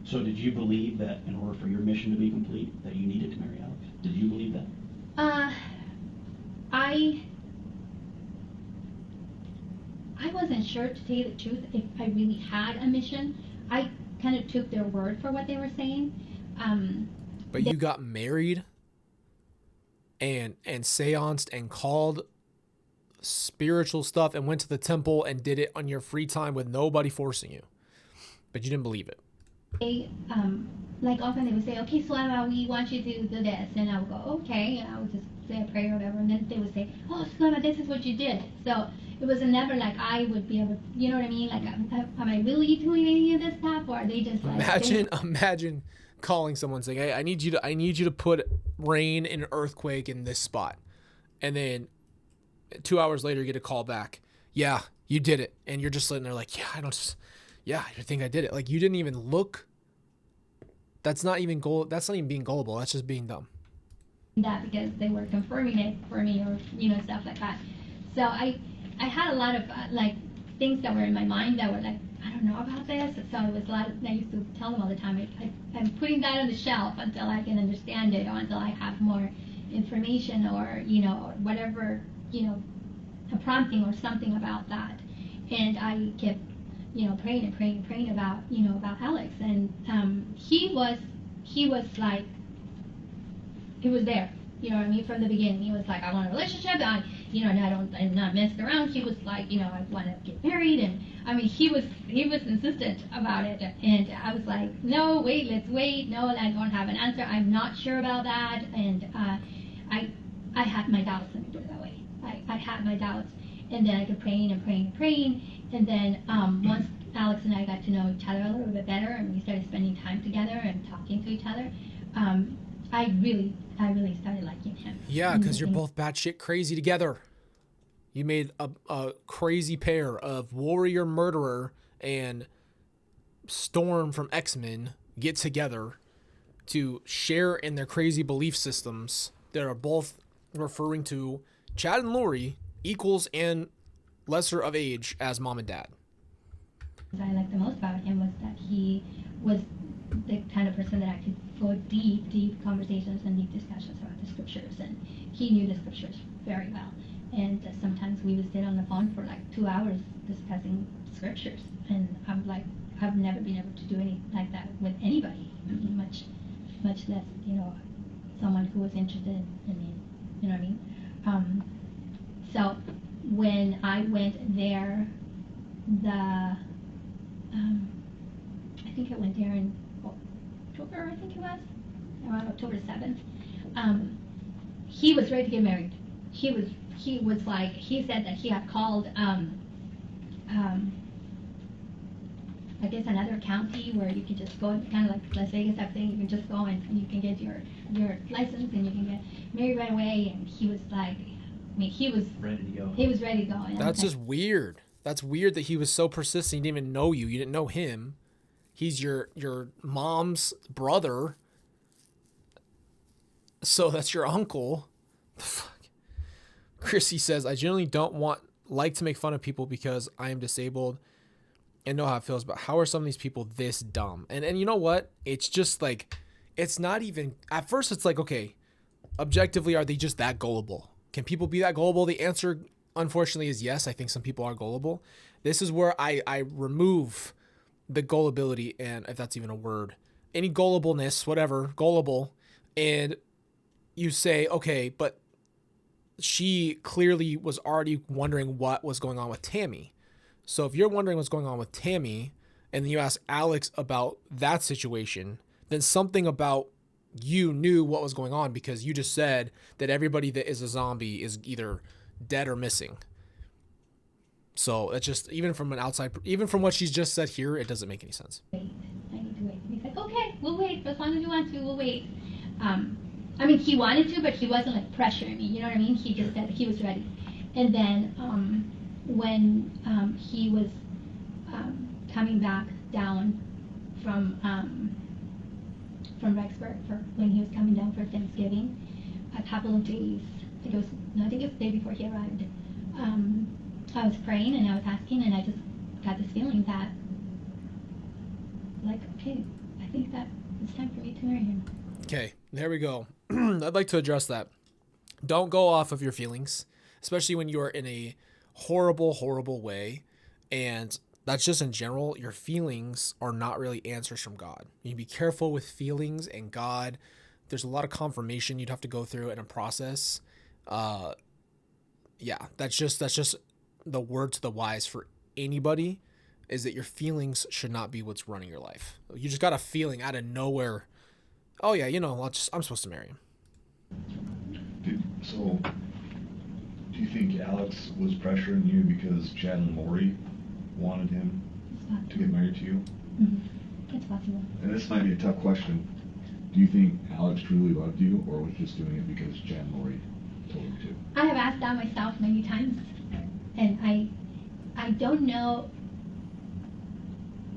So did you believe that in order for your mission to be complete, that you needed to marry Alex? Did you believe that? I wasn't sure, to tell you the truth, if I really had a mission. I kind of took their word for what they were saying. But you got married and seanced and called spiritual stuff and went to the temple and did it on your free time with nobody forcing you. But you didn't believe it. They, like often they would say, okay, Zulema, we want you to do this. And I would go, okay. And I would just say a prayer or whatever. And then they would say, oh, Zulema, this is what you did. So it was never like I would be able to, you know what I mean? Like, am I really doing any of this stuff? Or are they just like... Imagine calling someone saying, hey, I need you to put rain and earthquake in this spot. And then 2 hours later, you get a call back. Yeah, you did it. And you're just sitting there like, I think I did it. Like, you didn't even look. That's not even being gullible. That's just being dumb. That because they were confirming it for me, or stuff like that. So I had a lot of things that were in my mind that were like, I don't know about this. So it was a lot. I used to tell them all the time, I'm putting that on the shelf until I can understand it, or until I have more information, or or whatever, a prompting or something about that. And I kept praying about Alex, and he was like, he was there, what I mean, from the beginning. He was like, I want a relationship, you know, and I'm not messing around. He was like, you know, I want to get married, and I mean, he was insistent about it, and I was like, no, wait, let's wait. No, I don't have an answer. I'm not sure about that, and I had my doubts. Let me put it that way. I had my doubts, and then I kept praying and praying and praying, and then once Alex and I got to know each other a little bit better, and we started spending time together and talking to each other, I really started liking him. Yeah, because you're both batshit crazy together. You made a crazy pair of warrior murderer and Storm from X-Men get together to share in their crazy belief systems that are both referring to Chad and Lori, equals and lesser of age, as mom and dad. What I liked the most about him was that he was the kind of person that I could go deep conversations and deep discussions about the scriptures, and he knew the scriptures very well. And sometimes we would sit on the phone for like 2 hours discussing scriptures, and I'm like, I've never been able to do anything like that with anybody, much less, you know, someone who was interested in me, you know what I mean? So when I went there, I think I went there in October, I think it was, around October 7th. He was ready to get married. He was like, he said that he had called, I guess another county where you can just go, kind of like Las Vegas type thing. You can just go and you can get your license and you can get married right away. And he was like, I mean, he was ready to go. He was ready to go. And That's just weird. That's weird that he was so persistent. He didn't even know you. You didn't know him. He's your mom's brother. So that's your uncle. Fuck. Chrissy says, I generally don't like to make fun of people because I am disabled and know how it feels, but how are some of these people this dumb? And you know what? It's just like, it's not even, at first it's like, okay, objectively, are they just that gullible? Can people be that gullible? The answer, unfortunately, is yes. I think some people are gullible. This is where I remove the gullibility, and if that's even a word, any gullibleness, whatever, gullible, and you say, okay, but she clearly was already wondering what was going on with Tammy. So if you're wondering what's going on with Tammy, and then you ask Alex about that situation, then something about you knew what was going on, because you just said that everybody that is a zombie is either dead or missing. So it's just, even from what she's just said here, it doesn't make any sense. Wait, I need to wait. And he's like, okay, we'll wait. As long as you want to, we'll wait. I mean, he wanted to, but he wasn't like pressuring me. You know what I mean? He just said he was ready. And then when he was coming back down from Rexburg when he was coming down for Thanksgiving, a couple of days, I think it was the day before he arrived, I was praying and I was asking, and I just got this feeling that, like, okay, I think that it's time for me to marry him. Okay, there we go. I'd like to address that. Don't go off of your feelings, especially when you are in a horrible, horrible way. And that's just in general. Your feelings are not really answers from God. You be careful with feelings and God. There's a lot of confirmation you'd have to go through in a process. Yeah, that's just the word to the wise for anybody, is that your feelings should not be what's running your life. You just got a feeling out of nowhere. Oh yeah, you know, I'm supposed to marry him. So, do you think Alex was pressuring you because Chad and Lori wanted him to get married to you? Mm-hmm. It's possible. And this might be a tough question. Do you think Alex truly loved you, or was just doing it because Chad and Lori told him to? I have asked that myself many times, and I don't know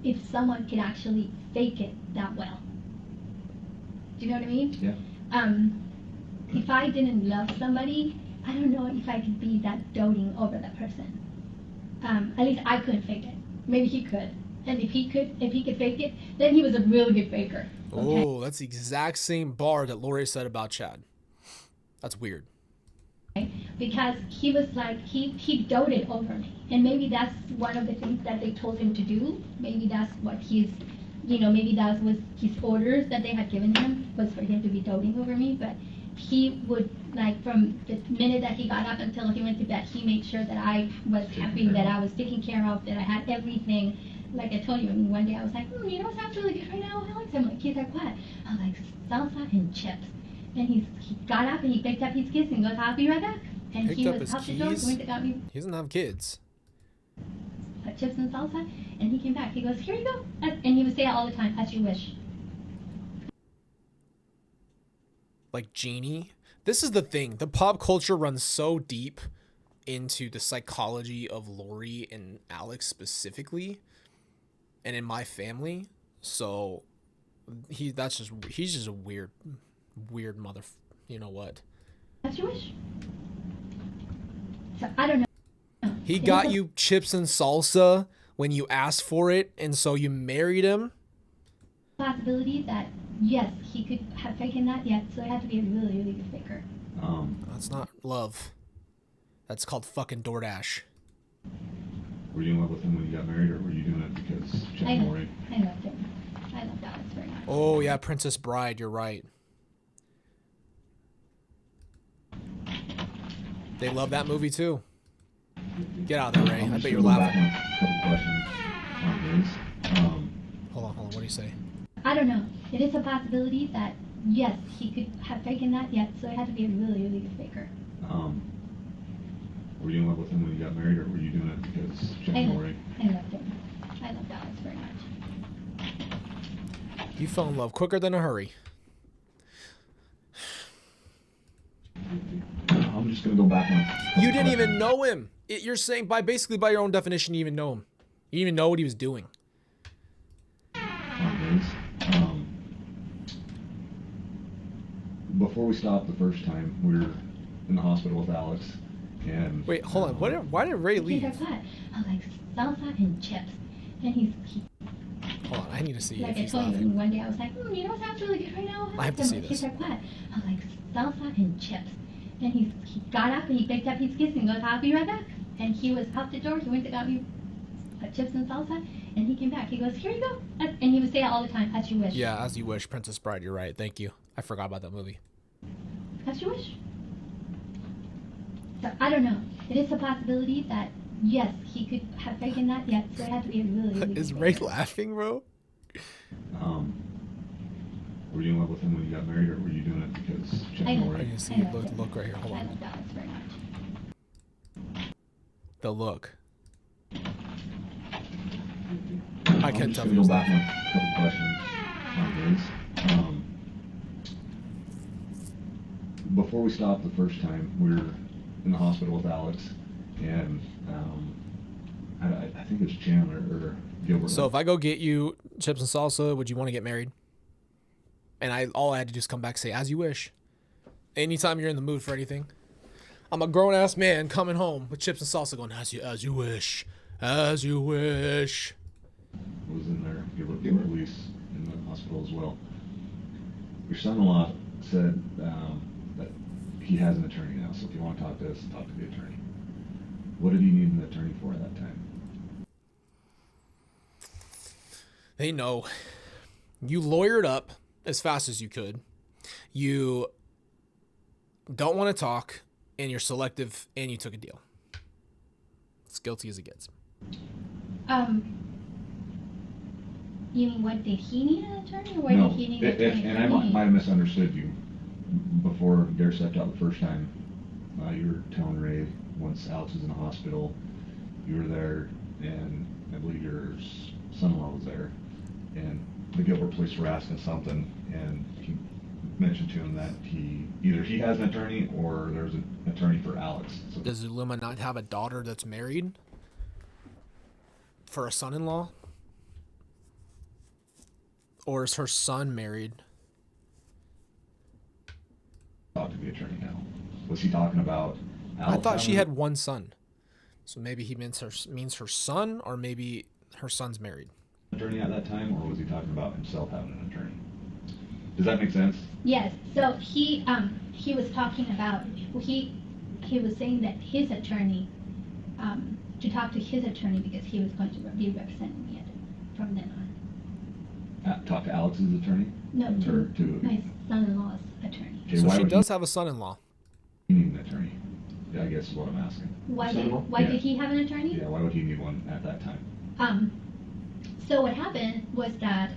if someone could actually fake it that well. Do you know what I mean? Yeah. If I didn't love somebody, I don't know if I could be that doting over that person. At least I couldn't fake it. Maybe he could. And if he could fake it, then he was a really good faker. Okay? Oh, that's the exact same bar that Lori said about Chad. That's weird. Because he was like, he doted over me. And maybe that's one of the things that they told him to do. Maybe that's what maybe that was his orders that they had given him, was for him to be doting over me. But he would, like, from the minute that he got up until he went to bed, he made sure that I was happy, that I was taken care of, that I had everything. Like I told you, and one day I was like, you know what sounds really good right now, Alex? I'm like, he's like, what? I was like, salsa and chips. And he got up and he picked up his kids and goes, I'll be right back. And Picked he up was his out the door, keys? he went and got me He doesn't have kids. chips and salsa, and he came back. He goes, here you go. And he would say it all the time, as you wish. Like Genie. This is the thing. The pop culture runs so deep into the psychology of Lori and Alex specifically, and in my family. So he's just a weird mother. You know what? As you wish. So I don't know. He got you chips and salsa when you asked for it, and so you married him. Possibility that yes, he could have taken that. Yes, so it had to be a really, really good faker. That's not love. That's called fucking DoorDash. Were you in love with him when you got married, or were you doing it because Jeff I Maury? loved him. I loved Alex very much. Oh yeah, Princess Bride. You're right. They love that movie too. Get out of there, Ray. I bet you're laughing. A couple questions on his. Hold on. What do you say? I don't know. It is a possibility that yes, he could have taken that. Yes, so it had to be a really, really good faker. Were you in love with him when you got married, or were you doing it because Jeff Maury? I loved him. I loved Alex very much. You fell in love quicker than a hurry. I'm just gonna go back on. You didn't even know him. You're saying by your own definition, you even know him. You didn't even know what he was doing. On his. Before we stopped the first time, we were in the hospital with Alex, and Wait, hold on. Why did Ray He's leave? like, what? I was like, salsa and chips. And he Hold on, I need to see like if I he's told you, laughing. and one day I was like, you know what sounds really good right now? I have to I'm see like, this. He's like, what? I was like, salsa and chips. And he got up and he picked up his kids and goes, I'll be right back. And he was out the door, he went and got me chips and salsa, and he came back. He goes, here you go. And he would say it all the time, as you wish. Yeah, As You Wish, Princess Bride. You're right. Thank you. I forgot about that movie. As you wish. So I don't know. It is a possibility that yes, he could have taken that. Yes, so it had to be a really, really Is good Ray faker. laughing, bro? were you in love with him when you got married, or were you doing it because Jeff I loved Maury? You can see, I loved him. look right here. Hold I on. loved Alex very much. The look. I I'm can't just tell gonna if he go was back laughing. on a couple questions on his. Before we stopped the first time, we were in the hospital with Alex, and I think it's Chandler or Gilbert. So if I go get you chips and salsa, would you want to get married? And all I had to do is come back and say, as you wish. Anytime you're in the mood for anything. I'm a grown ass man coming home with chips and salsa going, as you wish. As you wish. was in there, Gilbert police in the hospital as well. Your son-in-law said that he has an attorney now, so if you want to talk to us, talk to the attorney. What did he need an attorney for at that time? They know. You lawyered up as fast as you could. You don't want to talk, and you're selective, and you took a deal. As guilty as it gets. You mean what did he need an attorney, or what No, did he need an attorney? and I might have misunderstood you before Dare stepped out the first time. You were telling Ray once Alex was in the hospital, you were there, and I believe your son-in-law was there, and the Gilbert police were asking something, and he mentioned to him that either he has an attorney or there's an attorney for Alex. So Does Zulema not have a daughter that's married? For a son-in-law? Or is her son married? talk to the attorney now. Was he talking about Alex? I thought she having- had one son. So maybe he means her son, or maybe her son's married. attorney at that time, or was he talking about himself having an attorney? Does that make sense? Yes, so he was talking about, he was saying that his attorney, to talk to his attorney because he was going to be representing me from then on. Talk to Alex's attorney? No, Or to my son-in-law's attorney. Okay, So why she would does have a son-in-law. he need an attorney? Yeah, I guess is what I'm asking. Why Son-in-law? did Yeah. he have an attorney? Yeah, why would he need one at that time? So what happened was that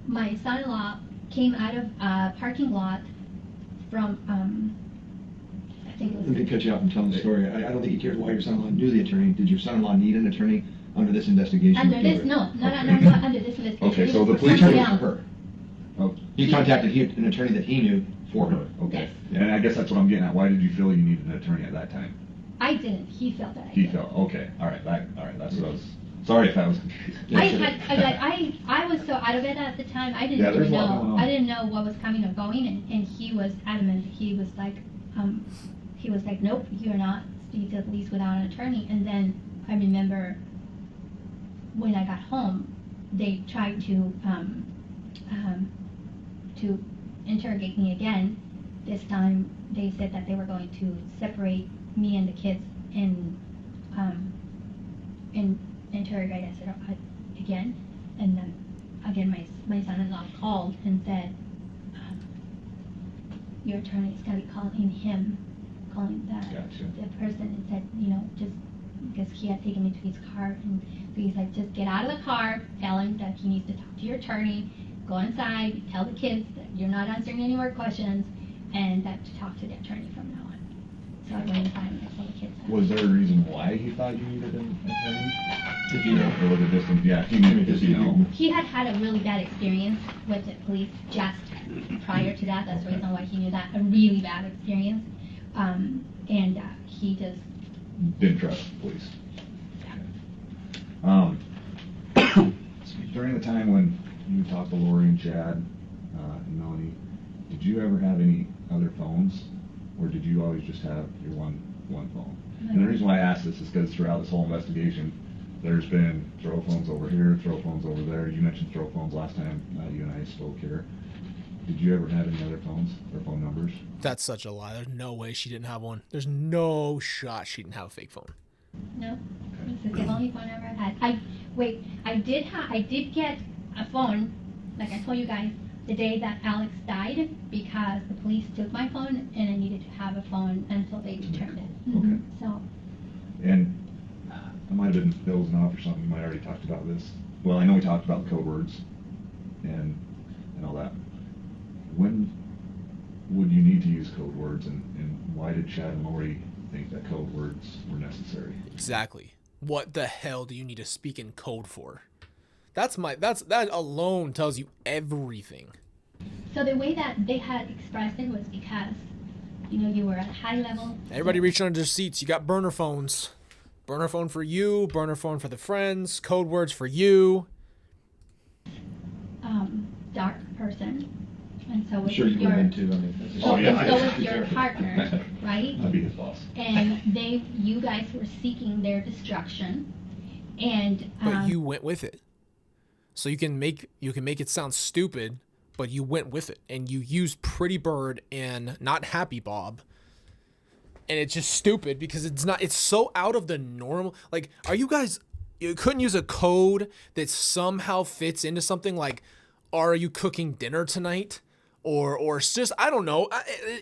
my son-in-law came out of a parking lot from I think it Let me was cut you off and tell the story. I don't think he cares why your son-in-law knew the attorney. Did your son-in-law need an attorney under this investigation? under this not under this investigation. Okay, It so was the for police somebody attorney was else. for her. Oh, He contacted an attorney that he knew for her. okay. Yes. And I guess that's what I'm getting at. Why did you feel you needed an attorney at that time? I didn't. He felt that I He did. felt, okay, all right, that's what I was, sorry if that was confusing. I was so out of it at the time. I didn't Yeah, there's even a lot going know. on. I didn't know what was coming or going, and he was adamant. He was like, nope, you're not speaking to the police without an attorney. And then I remember when I got home, they tried to interrogate me again. This time they said that they were going to separate me and the kids and interrogate us again. And then again, my son-in-law called and said, your attorney's got to be calling Gotcha. the person, and said, just because he had taken me to his car, and so he's like, just get out of the car, tell him that he needs to talk to your attorney, go inside, tell the kids that you're not answering any more questions, and that to talk to the attorney from now on. So I went inside and I told the kids that. Was there a reason why he thought you needed an attorney? If you know. Or was it just, yeah, he knew, just, He had had a really bad experience with the police just prior to that. That's the reason why he knew that. A really bad experience. And he just... Didn't trust the police. During the time when you talked to Lori and Chad and Melanie, did you ever have any other phones? Or did you always just have your one phone? And the reason why I ask this is because throughout this whole investigation, there's been throw phones over here, throw phones over there. You mentioned throw phones last time you and I spoke here. Did you ever have any other phones or phone numbers? That's such a lie. There's no way she didn't have one. There's no shot she didn't have a fake phone. No, this is the only phone I ever had. I did get a phone, like I told you guys, the day that Alex died, because the police took my phone and I needed to have a phone until they returned it. Okay. So, And I might have been dozing off or something. You might have already talked about this. Well, I know we talked about the code words and all that. When would you need to use code words, and why did Chad and Lori think that code words were necessary? Exactly. What the hell do you need to speak in code for? That alone tells you everything. so the way that they had expressed it was because, you were at a high level. Everybody reaching under their seats. You got burner phones. Burner phone for you, burner phone for the friends, code words for you. Dark person. And so I'm was sure you your, would have been too. I mean, that's Oh, yeah. so was your partner, right? I'd be his boss. And you guys were seeking their destruction, and But you went with it. So you can make it sound stupid, but you went with it, and you used Pretty Bird and not Happy Bob. And it's just stupid because it's so out of the normal. Like, you couldn't use a code that somehow fits into something like, are you cooking dinner tonight? Or it's just, I don't know,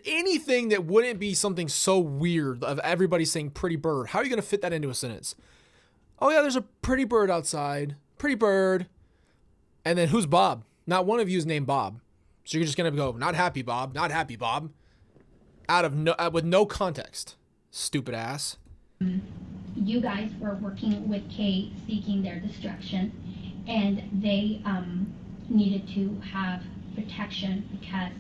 anything that wouldn't be something so weird of everybody saying Pretty Bird. How are you going to fit that into a sentence? Oh yeah, there's a pretty bird outside. Pretty bird. And then who's Bob? Not one of you is named Bob. So you're just going to go, not Happy Bob, not Happy Bob. With no context. Stupid ass. you guys were working with Kay seeking their destruction, and they needed to have protection because,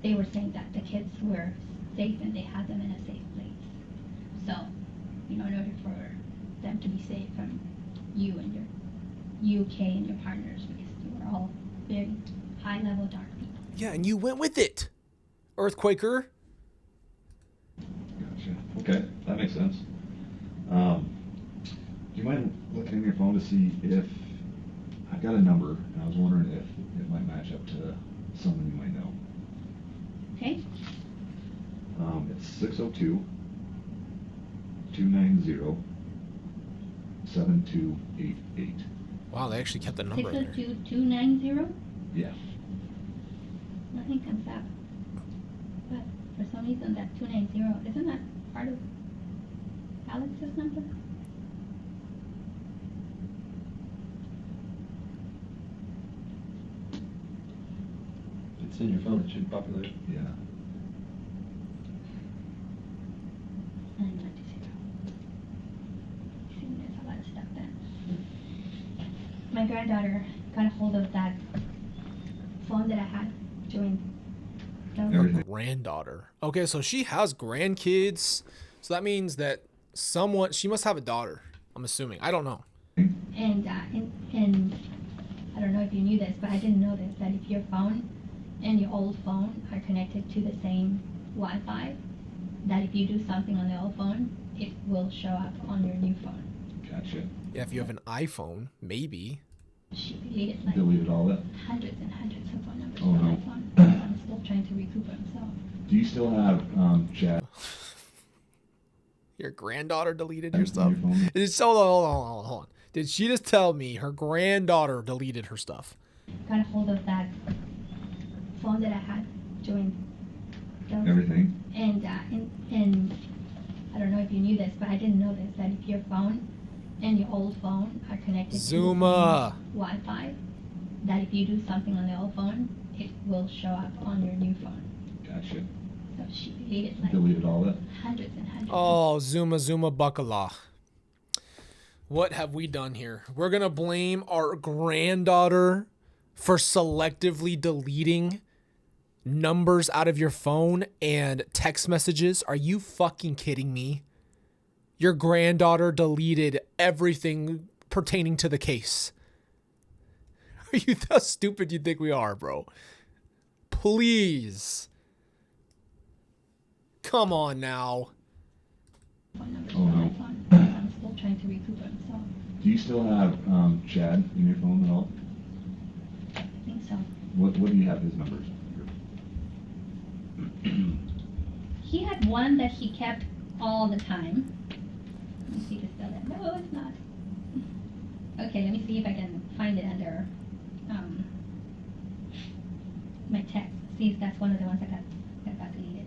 they were saying that the kids were safe and they had them in a safe place. So, in order for them to be safe from you and you, Kay, and your partners, because you were all very high-level dark people. Yeah, and you went with it, Earthquaker. Gotcha. Okay, that makes sense. Do you mind looking in your phone to see if I've got a number, and I was wondering if it might match up to someone you might know. Okay? It's 602-290-7288. Wow, they actually kept the number in there. 602-290? Yeah. Nothing comes up. But for some reason that 290, isn't that part of Alex's number? It's in your phone, it should populate. Yeah. 990. See, there's a lot of stuff then. My granddaughter got a hold of that phone that I had during those. Everything. Granddaughter. Okay, so she has grandkids. So that means that she must have a daughter. I'm assuming. I don't know. And I don't know if you knew this, but I didn't know this, that if your phone and your old phone are connected to the same Wi-Fi, that if you do something on the old phone, it will show up on your new phone. Gotcha. Yeah, if you have an iPhone, maybe. She deleted like Deleted all that. hundreds and hundreds of phone numbers Oh, from no. my phone. I'm still trying to recoup them, so. Do you still have chat Your granddaughter deleted your on stuff? your phone? Hold on. Did she just tell me her granddaughter deleted her stuff? Got a hold of that phone that I had during those. Everything. And I don't know if you knew this, but I didn't know this, that if your phone and your old phone are connected Zuma. to the same Wi-Fi, that if you do something on the old phone, it will show up on your new phone. Gotcha. So she deleted like Deleted all that. hundreds and hundreds. Oh, Zuma Bacala. What have we done here? We're going to blame our granddaughter for selectively deleting numbers out of your phone and text messages. Are you fucking kidding me? Your granddaughter deleted everything pertaining to the case. Are you how stupid you think we are, bro? Please. Come on now. Phone numbers Oh, from my no. phone. I'm still trying to recoup them, so Do you still have Chad in your phone at all? I think so. What do you have his numbers? He had one that he kept all the time. Let me see if it's still there. No, it's not. Okay, let me see if I can find it under my text. See if that's one of the ones that got deleted.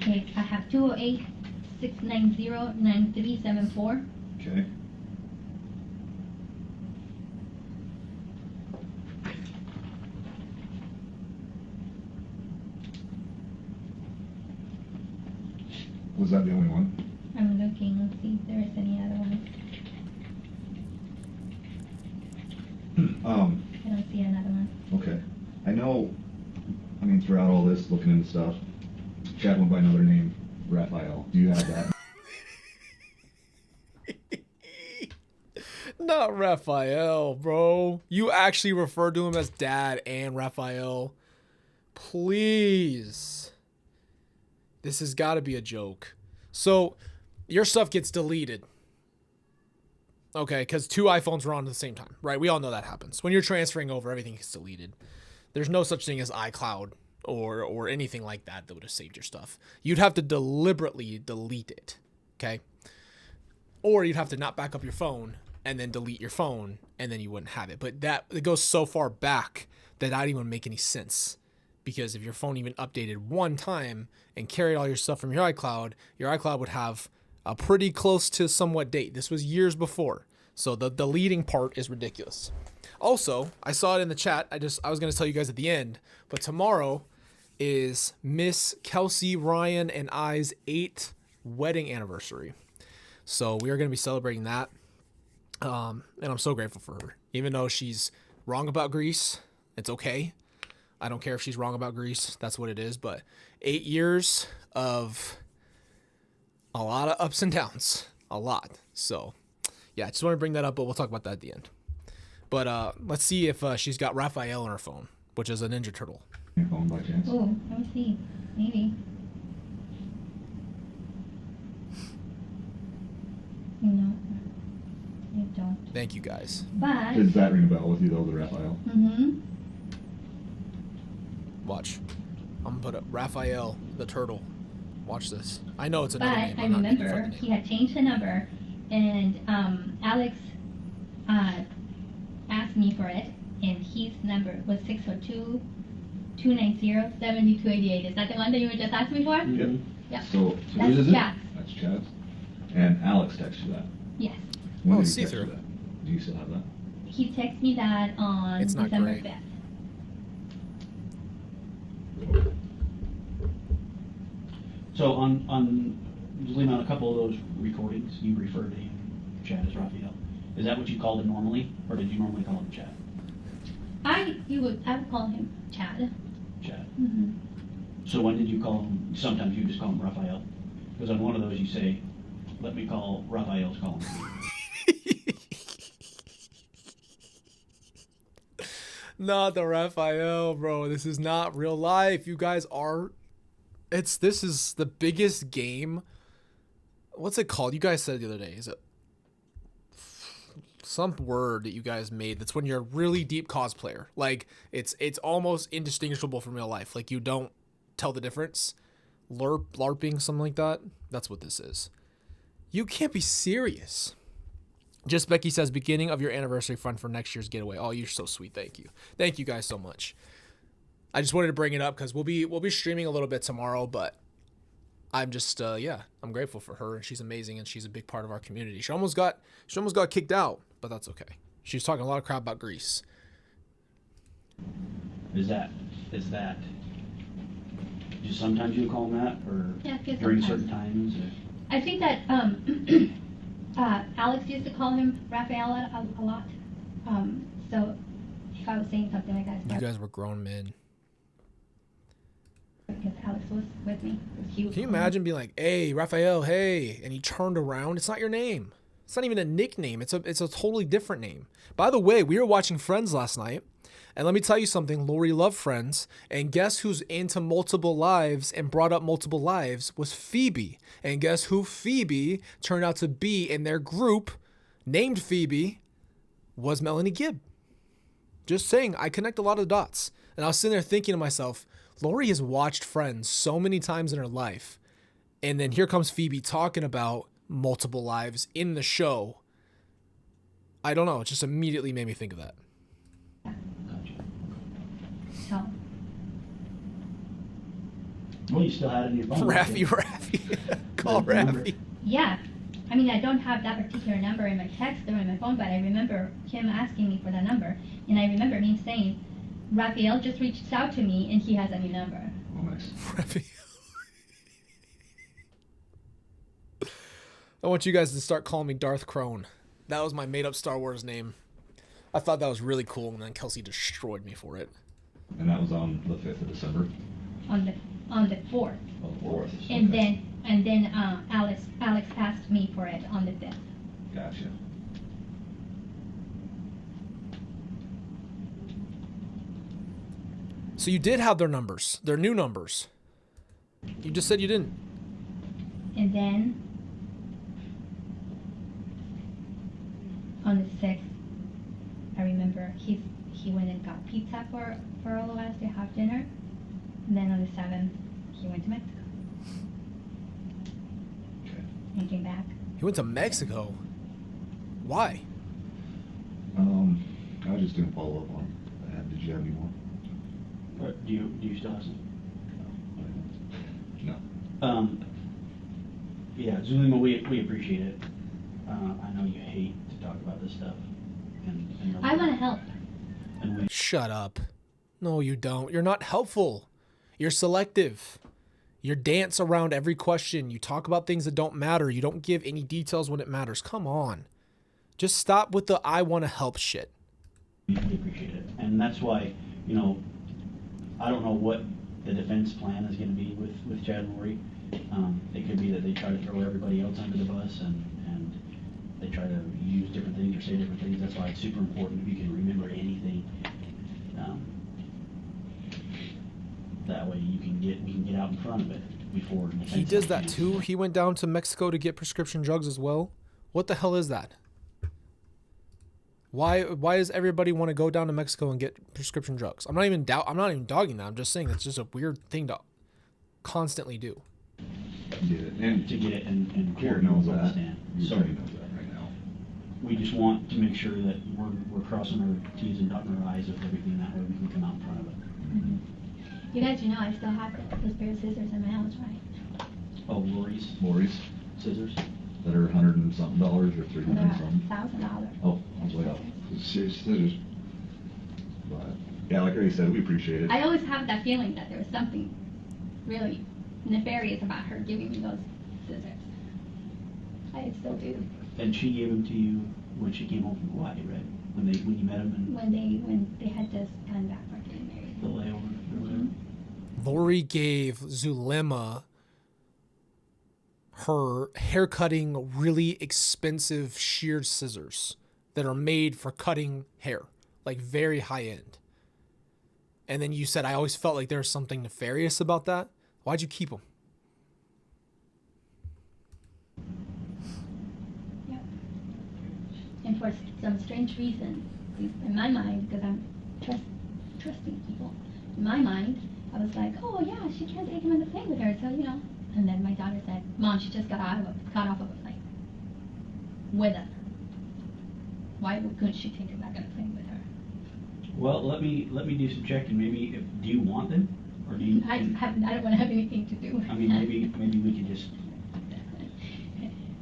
Okay, I have 208-690-9374. Okay. Was that the only one? I'm looking, let's see if there is any other ones. I don't see another one. Okay. I know, I mean, throughout all this, looking into stuff, Chad went by another name, Raphael. Do you have that? Not Raphael, bro. You actually refer to him as Dad and Raphael. Please. This has got to be a joke. So, your stuff gets deleted. Okay, because 2 iPhones were on at the same time, right? We all know that happens. When you're transferring over, everything gets deleted. There's no such thing as iCloud or anything like that that would have saved your stuff. You'd have to deliberately delete it, okay? Or you'd have to not back up your phone and then delete your phone, and then you wouldn't have it. But it goes so far back that that even make any sense. Because if your phone even updated one time and carried all your stuff from your iCloud would have a pretty close to somewhat date. This was years before. So the deleting part is ridiculous. Also, I saw it in the chat. I was going to tell you guys at the end, but tomorrow is Miss Kelsey Ryan and I's 8th wedding anniversary. So we are going to be celebrating that. And I'm so grateful for her. Even though she's wrong about Greece, it's okay. I don't care if she's wrong about Greece. That's what it is. But 8 years of a lot of ups and downs. A lot. So, yeah, I just want to bring that up, but we'll talk about that at the end. But let's see if she's got Raphael on her phone, which is a Ninja Turtle. Your phone by chance? Oh, let me see. Maybe. No, I don't. Thank you, guys. But, Does that ring a bell with you, though, the Raphael? Watch. I'm going to put up Raphael the Turtle. Watch this. I know it's But another name. I I'm not making fun remember of the he name. had changed the number, and Alex asked me for it, and his number was 602-290-7288. Is that the one that you were just asking me for? Mm-hmm. Yep. Yeah. So That's whose is it? Chad's. That's Chad's. And Alex texted you that. Yes. When Oh, did he see text you through. that? Do you still have that? He texted me that on It's not December great. 5th. So on Zulema, on a couple of those recordings, you referred to him, Chad, as Raphael. Is that what you called him normally, or did you normally call him Chad? I would call him Chad. Chad. Mm-hmm. So when did you call him? Sometimes you just call him Raphael, because on one of those you say, "Let me call Raphael's calling." Not the Raphael, bro. This is not real life. You guys are. This is the biggest game. What's it called? You guys said it the other day. Is it some word that you guys made? That's when you're a really deep cosplayer. Like it's almost indistinguishable from real life. Like you don't tell the difference. LARPing, something like that. That's what this is. You can't be serious. Just Becky says, beginning of your anniversary fund for next year's getaway. Oh, you're so sweet. Thank you. Thank you guys so much. I just wanted to bring it up because we'll be streaming a little bit tomorrow, but I'm just I'm grateful for her, and she's amazing, and she's a big part of our community. She almost got kicked out, but that's okay. She was talking a lot of crap about Greece. Is that? Just sometimes you call him that, or Yeah, I guess during sometimes. certain times? Or? I think that Alex used to call him Raphael a lot. So if I was saying something like that, You guys were grown men. because Alex was with me. He was Can you imagine being like, "Hey, Raphael, hey," and he turned around? It's not your name. It's not even a nickname. It's a totally different name. By the way, we were watching Friends last night, and let me tell you something. Lori loved Friends, and guess who's into multiple lives and brought up multiple lives was Phoebe. And guess who Phoebe turned out to be in their group, named Phoebe, was Melanie Gibb. Just saying, I connect a lot of dots. And I was sitting there thinking to myself, Lori has watched Friends so many times in her life. And then here comes Phoebe talking about multiple lives in the show. I don't know. It just immediately made me think of that. Gotcha. So Well, you still had it in your phone. Raffy. Call Raffy. yeah, I mean I don't have that particular number in my text or in my phone, but I remember him asking me for that number, and I remember him saying, Raphael just reached out to me and he has a new number. Oh, nice. Raffy. I want you guys to start calling me Darth Crone. That was my made-up Star Wars name. I thought that was really cool, and then Kelsey destroyed me for it. And that was on the 5th of December? On the 4th. Oh, 4th. And Okay. then Alex asked me for it on the 5th. Gotcha. So you did have their numbers, their new numbers. You just said you didn't. And then on the 6th, I remember he went and got pizza for all of us to have dinner. And then on the 7th, he went to Mexico Okay. and came back. He went to Mexico. Why? I was just doing follow-up on that. Did you have any more? Do you still have some? No. Yeah, Zulema, we appreciate it. I know you hate to talk about this stuff. And I want to help. And we, Shut up. No, you don't. You're not helpful. You're selective. You dance around every question. You talk about things that don't matter. You don't give any details when it matters. Come on. Just stop with the I want to help shit. we appreciate it. And that's why, I don't know what the defense plan is going to be with Chad and Lori. It could be that they try to throw everybody else under the bus and they try to use different things or say different things. That's why it's super important if you can remember anything. That way we can get out in front of it before. He does that too. He went down to Mexico to get prescription drugs as well. What the hell is that? Why does everybody want to go down to Mexico and get prescription drugs? I'm not even dogging that. I'm just saying it's just a weird thing to constantly do. Did it. And to get it and Karen knows that. Stand. You Sorry. knows that right now. We just want to make sure that we're crossing our T's and dotting our I's with everything, that way we can come out in front of it. Mm-hmm. You guys, I still have those pair of scissors in my house, right? Oh, Lori's Lori's scissors? that are $100 and something or $300 They're and something. $1,000. Oh, I was way up. Serious scissors. But yeah, like Ray said, we appreciate it. I always have that feeling that there was something really nefarious about her giving me those scissors. I still do. And she gave them to you when she came home from Hawaii, right? When you met them and When they had just gone back for getting married. the layover or whatever. Lori gave Zulema her haircutting really expensive sheared scissors that are made for cutting hair, like very high end. And then you said, I always felt like there was something nefarious about that. Why'd you keep them? Yep. And for some strange reason, in my mind, because I'm trusting people, in my mind, I was like, oh yeah, she can't take him on the plane with her, so And then my daughter said, Mom, she just got off of a plane with him. Why couldn't she take him back on a plane with her? Well, let me do some checking. Maybe do you want them, or do you? I don't want to have anything to do with I mean, that. maybe we could just.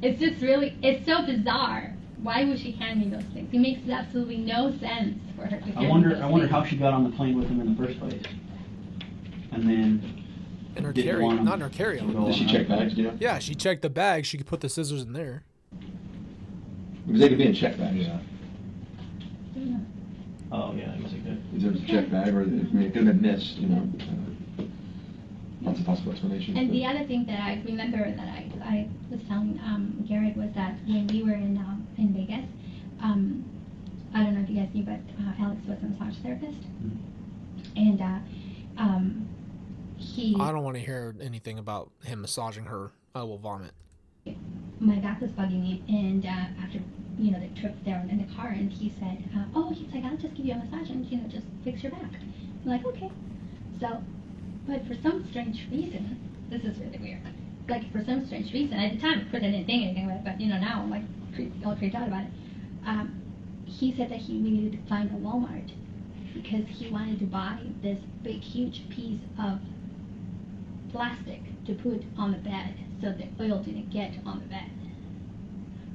It's just really, it's so bizarre. Why would she hand me those things? It makes absolutely no sense for her to hand I me wonder those how things. she got on the plane with him in the first place. And then. In her didn't carry, want 'em not in her to carry-on. go Did she on check her- bags, do you know? Yeah, she checked the bag. She could put the scissors in there. Because they could be in check bags. Yeah. Oh yeah, I guess I could. Is there a check bag, or it could have been missed, Lots of possible explanations. And but- the other thing that I remember that I was telling Garrett was that when we were in Vegas, I don't know if you guys knew, but Alex was a massage therapist, and he. I don't want to hear anything about him massaging her. I will vomit. My back was bugging me, and after the trip there in the car, and he said, he's like, I'll just give you a massage and just fix your back. I'm like, okay. So, but for some strange reason, this is really weird. Like for some strange reason, at the time, of course, I didn't think anything about it, but now I'm like all creeped out about it. He said that we needed to find a Walmart because he wanted to buy this big, huge piece of plastic to put on the bed so the oil didn't get on the bed.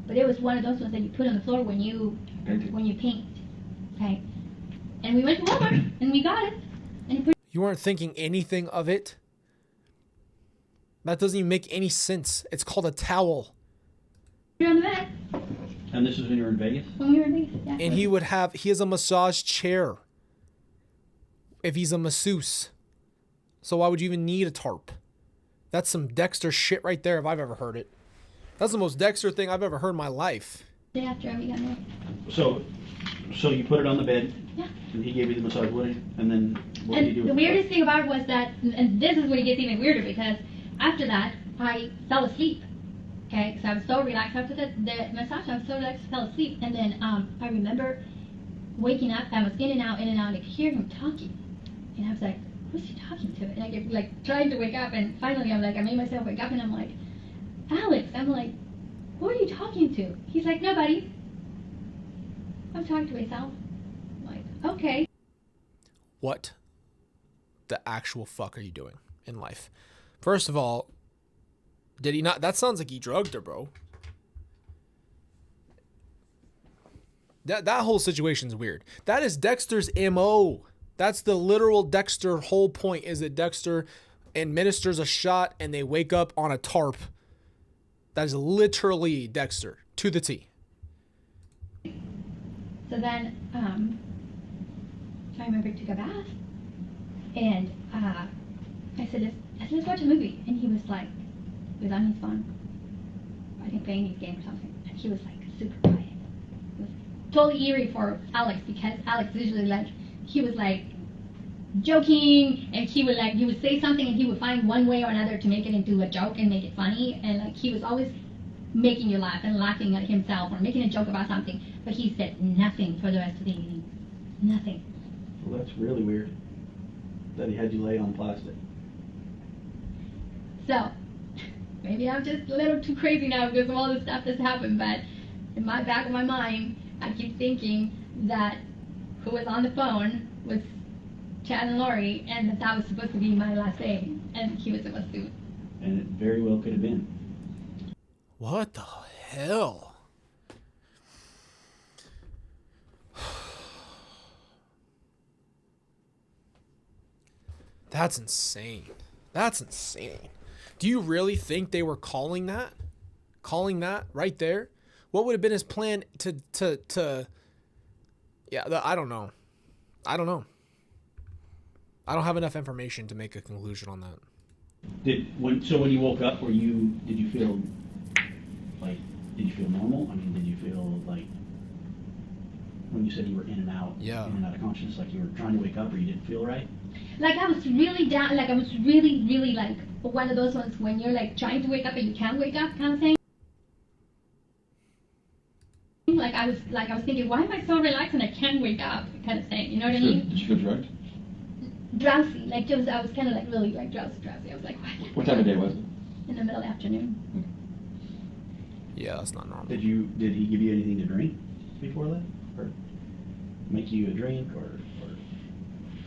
But it was one of those ones that you put on the floor when you paint, okay? And we went to Walmart and we got it, and he put You weren't thinking anything of it? That doesn't even make any sense. It's called a towel. it on the bed And this is when you were in Vegas? when we were in Vegas. Yeah. And he has a massage chair. If he's a masseuse. So why would you even need a tarp? That's some Dexter shit right there if I've ever heard it. That's the most Dexter thing I've ever heard in my life. The day after we got married. So you put it on the bed, Yeah. and he gave you the massage, and then what did you do? And the with weirdest thing about it was that, and this is where it gets even weirder, because after that, I fell asleep. Okay, because I was so relaxed after the massage. I was so relaxed, I fell asleep. And then I remember waking up. I was in and out, and I could hear him talking. And I was like, who's he talking to? And I kept like trying to wake up. And finally, I made myself wake up, and I'm like, Alex. I'm like, who are you talking to? He's like, nobody. I'm talking to myself. I'm like, okay. What the actual fuck are you doing in life? First of all, did he not? That sounds like he drugged her, bro. That whole situation's weird. That is Dexter's MO. That's the literal Dexter whole point, is that Dexter administers a shot and they wake up on a tarp. That is literally Dexter to the T. So then, I remember took a bath, and I said, let's watch a movie. And he was like, he was on his phone, I think playing his game or something. And he was like super quiet. It was totally eerie for Alex, because Alex usually he was like joking, and he would say something and he would find one way or another to make it into a joke and make it funny. And he was always making you laugh and laughing at himself or making a joke about something. But he said nothing for the rest of the evening. Nothing. Well, that's really weird. That he had you lay on plastic. So, maybe I'm just a little too crazy now because of all the stuff that's happened, but in my back of my mind, I keep thinking that who was on the phone was Chad and Lori, and that was supposed to be my last day, and he was supposed to. And it very well could have been. What the hell? That's insane. That's insane. Do you really think they were calling that? Calling that right there? What would have been his plan to yeah, I don't know. I don't know. I don't have enough information to make a conclusion on that. When you woke up, did you feel normal? I mean, did you feel like, when you said you were in and out of consciousness, like you were trying to wake up or you didn't feel right? Like I was really down, like I was really, really like one of those ones when you're like trying to wake up and you can't wake up kind of thing. Like I was thinking, why am I so relaxed and I can't wake up kind of thing, you know what I mean? Did you feel drugged? Drowsy, like I was kind of like really like drowsy. I was like, What time of day was it? In the middle of the afternoon. Yeah, that's not normal. Did he give you anything to drink before that? Or make you a drink or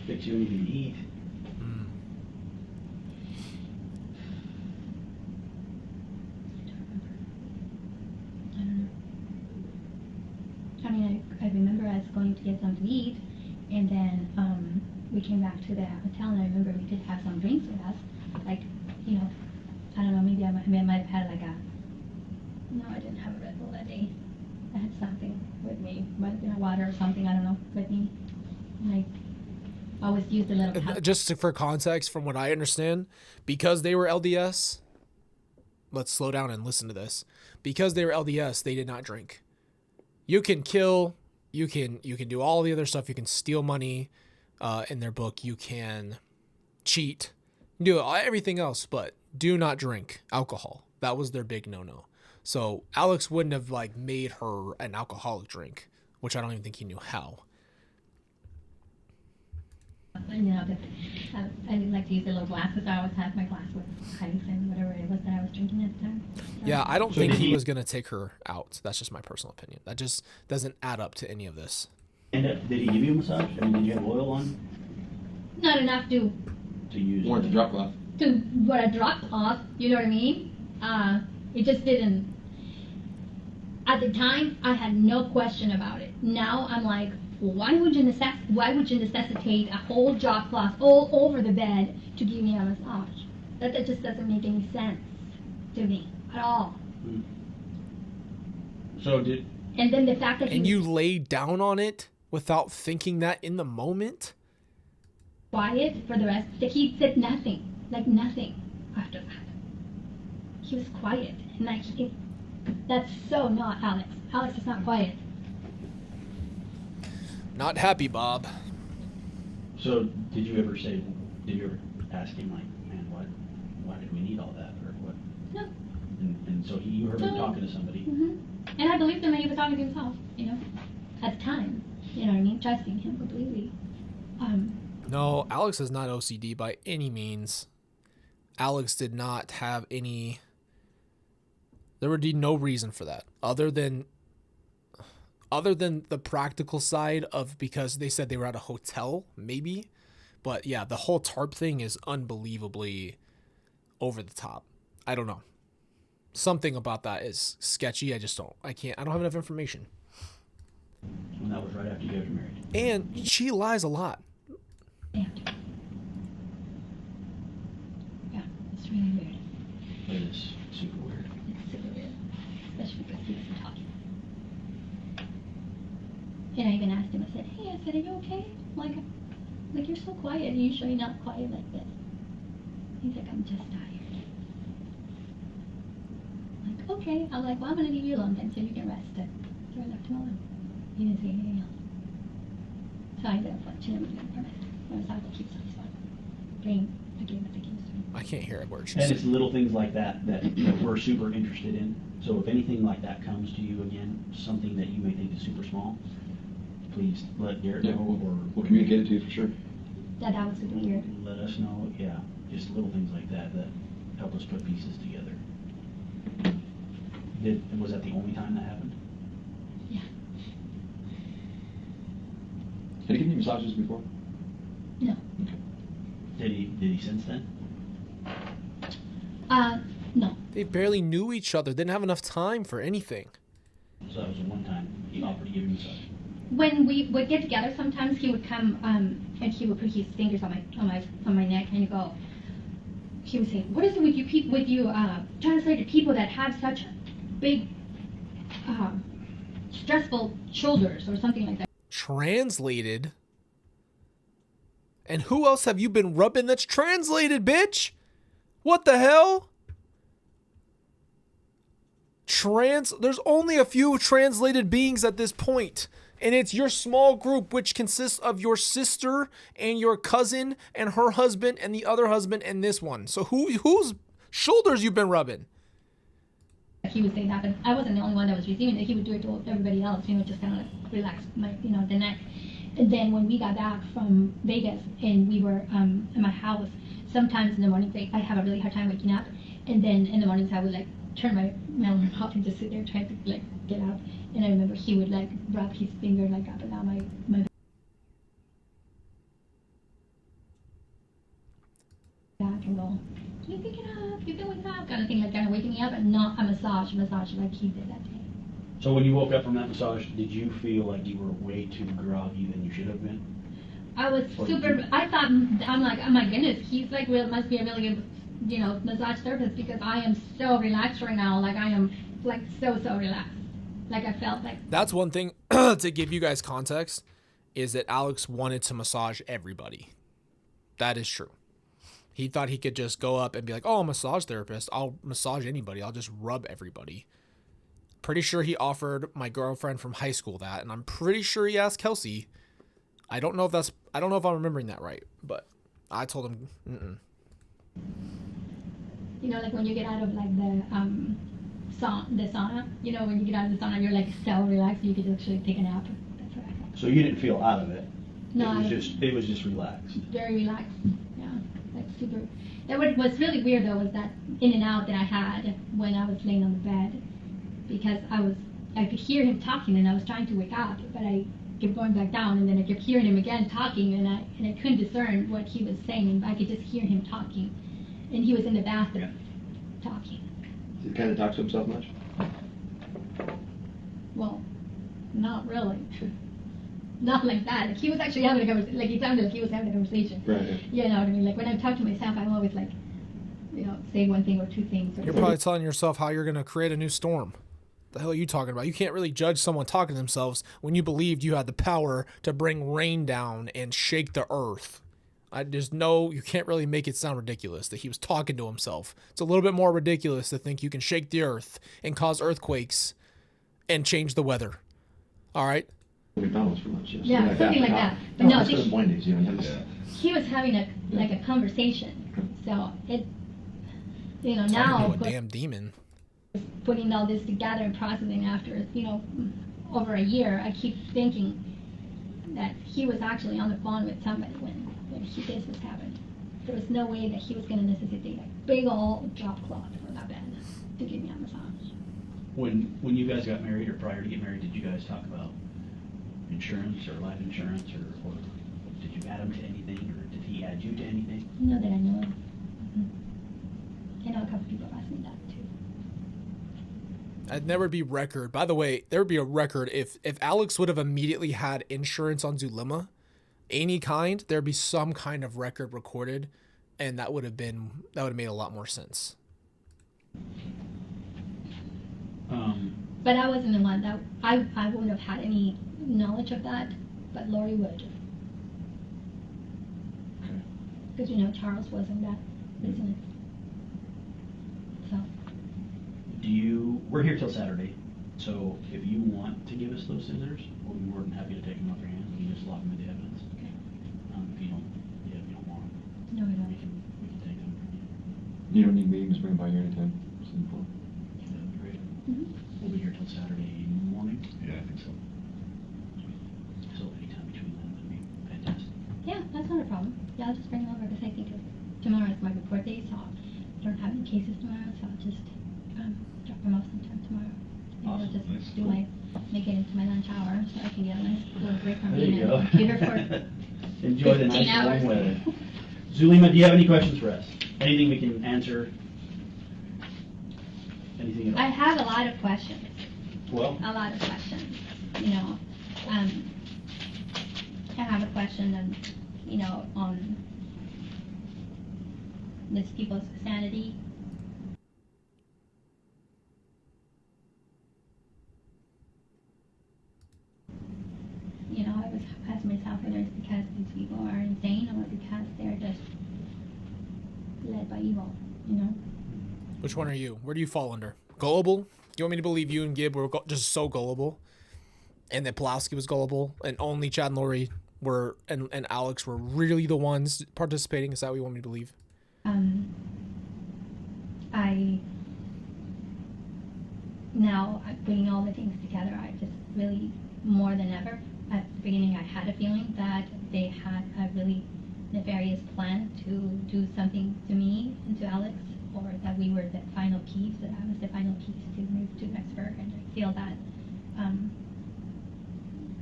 fix you anything to eat? I don't know. I mean, I remember us going to get something to eat, and then we came back to the hotel, and I remember we did have some drinks with us. Like, you know, I don't know, maybe I might have had like no, I didn't have a Red Bull that day. I had something with me, might have been a water or something, I don't know, with me. Like, I always used a little cup. Just for context, from what I understand, because they were LDS, let's slow down and listen to this. Because they were LDS, they did not drink. You can kill, you can do all the other stuff. You can steal money in their book. You can cheat, do everything else, but do not drink alcohol. That was their big no-no. So Alex wouldn't have like made her an alcoholic drink, which I don't even think he knew how. You know, I didn't like to use the little glasses. I always had my glass with ice and whatever it was that I was drinking at the time. So. Yeah, I don't think he was going to take her out. That's just my personal opinion. That just doesn't add up to any of this. And did he give you a massage? I mean, did you have oil on? Not enough to use. More to drop cloth. To what I dropped off, you know what I mean? It just didn't. At the time, I had no question about it. Now I'm like, why would you necessitate a whole drop cloth all over the bed to give me a massage? That just doesn't make any sense to me at all. Mm. So and then the fact that you laid down on it without thinking that in the moment? Quiet for the rest. He said nothing, like nothing after that. He was quiet, and like that's so not Alex. Alex is not quiet. Not happy, Bob. So did you ever ask him like, man, why did we need all that, or what? No. And so you heard him talking to somebody. Mm-hmm. And I believed him that he was talking to himself, you know, at the time. You know what I mean? Trusting him completely. No, Alex is not OCD by any means. Alex did not have any. There would be no reason for that other than the practical side of, because they said they were at a hotel, maybe. But yeah, the whole tarp thing is unbelievably over the top. I don't know. Something about that is sketchy. I don't have enough information. And that was right after you guys were married. And she lies a lot. Yeah, it's really weird. It is super weird. It's super weird, especially because he wasn't talking. And I even asked him, I said, are you okay? Like you're so quiet. You're usually not quiet like this. He's like, I'm just tired. I'm like, okay. I'm like, well, I'm going to leave you alone then so you can rest. So I left him alone. He didn't say anything else. So I ended up watching him again for a minute. I was like, keep satisfied. Playing the game that the game's doing. I can't hear a word she's And saying. it's little things like that we're super interested in. So if anything like that comes to you again, something that you may think is super small, please let Garrett know, or we'll communicate it to you for sure. That was weird. let us know. Yeah, just little things like that help us put pieces together. Was that the only time that happened? Yeah. Had he given you massages before? No. Okay. Did he since then? No. They barely knew each other. Didn't have enough time for anything. So that was the one time he offered to give you a massage. When we would get together, sometimes he would come and he would put his fingers on my neck and go. He would say, "What is it with you translated people that have such big, stressful shoulders," or something like that. Translated? And who else have you been rubbing that's translated, bitch? What the hell? There's only a few translated beings at this point, and it's your small group, which consists of your sister and your cousin and her husband and the other husband and this one. So whose shoulders you been rubbing? He would say that, but I wasn't the only one that was receiving it. He would do it to everybody else, just kind of like relax the neck. And then when we got back from Vegas and we were in my house, sometimes in the mornings I have a really hard time waking up, and then in the mornings I would like turn my alarm off and just sit there trying to like get out. And I remember he would like rub his finger like up and down my back and go, "You pick it up, you can wake up," kind of thing, like kind of waking me up, and not a massage like he did that day. So when you woke up from that massage, did you feel like you were way too groggy than you should have been? I was super. I thought, I'm like, oh my goodness, he's like must be a really good, massage therapist, because I am so relaxed right now. Like I am like so relaxed. Like I felt like. That's one thing to give you guys context, is that Alex wanted to massage everybody. That is true. He thought he could just go up and be like, "Oh, I'm a massage therapist. I'll massage anybody. I'll just rub everybody." Pretty sure he offered my girlfriend from high school that, and I'm pretty sure he asked Kelsey. I don't know if I'm remembering that right, but I told him, Like when you get out of like the sauna, when you get out of the sauna, you're like so relaxed, you could actually take a nap. That's what I felt. So you didn't feel out of it? No, it was just relaxed. Very relaxed. Yeah, like super. That was really weird though, was that in and out that I had when I was laying on the bed, because I could hear him talking and I was trying to wake up, but I kept going back down, and then I kept hearing him again talking, and I couldn't discern what he was saying. I could just hear him talking, and he was in the bathroom talking. Did he kind of talk to himself much? Well, not really. Not like that. Like he was actually having a conversation. Like he sounded like he was having a conversation. Right. You know what I mean? Like when I talk to myself, I'm always like, say one thing or two things. You're probably telling yourself how you're going to create a new storm. The hell are you talking about? You can't really judge someone talking to themselves when you believed you had the power to bring rain down and shake the earth. You can't really make it sound ridiculous that he was talking to himself. It's a little bit more ridiculous to think you can shake the earth and cause earthquakes and change the weather. All right? McDonald's for lunch, yes. Yeah, something like that. But no, it's just Wendy's, he was having a conversation. So it, now Talking to a damn demon. putting all this together and processing after, over a year, I keep thinking that he was actually on the phone with somebody when this was happening. There was no way that he was going to necessitate a big old drop cloth for that bed to give me a massage. When you guys got married or prior to get married, did you guys talk about insurance or life insurance, or did you add him to anything, or did he add you to anything? Not that I know of. I know a couple people have asked me that too. I'd never be record. By the way, there would be a record if Alex would have immediately had insurance on Zulema, any kind, there'd be some kind of record recorded, and that would have made a lot more sense. But I wasn't the one that I wouldn't have had any knowledge of that, but Lori would. Because Charles was in that business. So. We're here till Saturday, so if you want to give us those scissors, we'll be more than happy to take them off your hands. We can just lock them into evidence. Okay. If you don't want them, No, I don't. we can take them. You don't need meetings, bring them by here anytime. Simple. That'd be great. Mm-hmm. We'll be here till Saturday morning, Yeah, I think so. so anytime between then would be fantastic. Yeah, that's not a problem. Yeah, I'll just bring them over because I think tomorrow is my report day, so I don't have any cases tomorrow, so I'll just drop them off sometime tomorrow. And Awesome. I'll just Nice. do Cool. my make it into my lunch hour so I can get a nice little break from There being you in go. the computer for Enjoy the 15 nice hours. warm weather. Zulema, do you have any questions for us? Anything we can answer? Anything at all? I have a lot of questions. Well, A lot of questions. You know, I have a question on, you know, on these people's sanity. You know, I was asking myself whether it's because these people are insane or because they're just led by evil, you know? Which one are you? Where do you fall under? Gullible? You want me to believe you and Gib were just so gullible, and that Pulaski was gullible, and only Chad and Lori were and Alex were really the ones participating? Is that what you want me to believe? I now I'm putting all the things together. I just really, more than ever, at the beginning I had a feeling that they had a really nefarious plan to do something to me and to Alex, or that we were the final piece, that I was the final piece to move to Rexburg. And I feel that,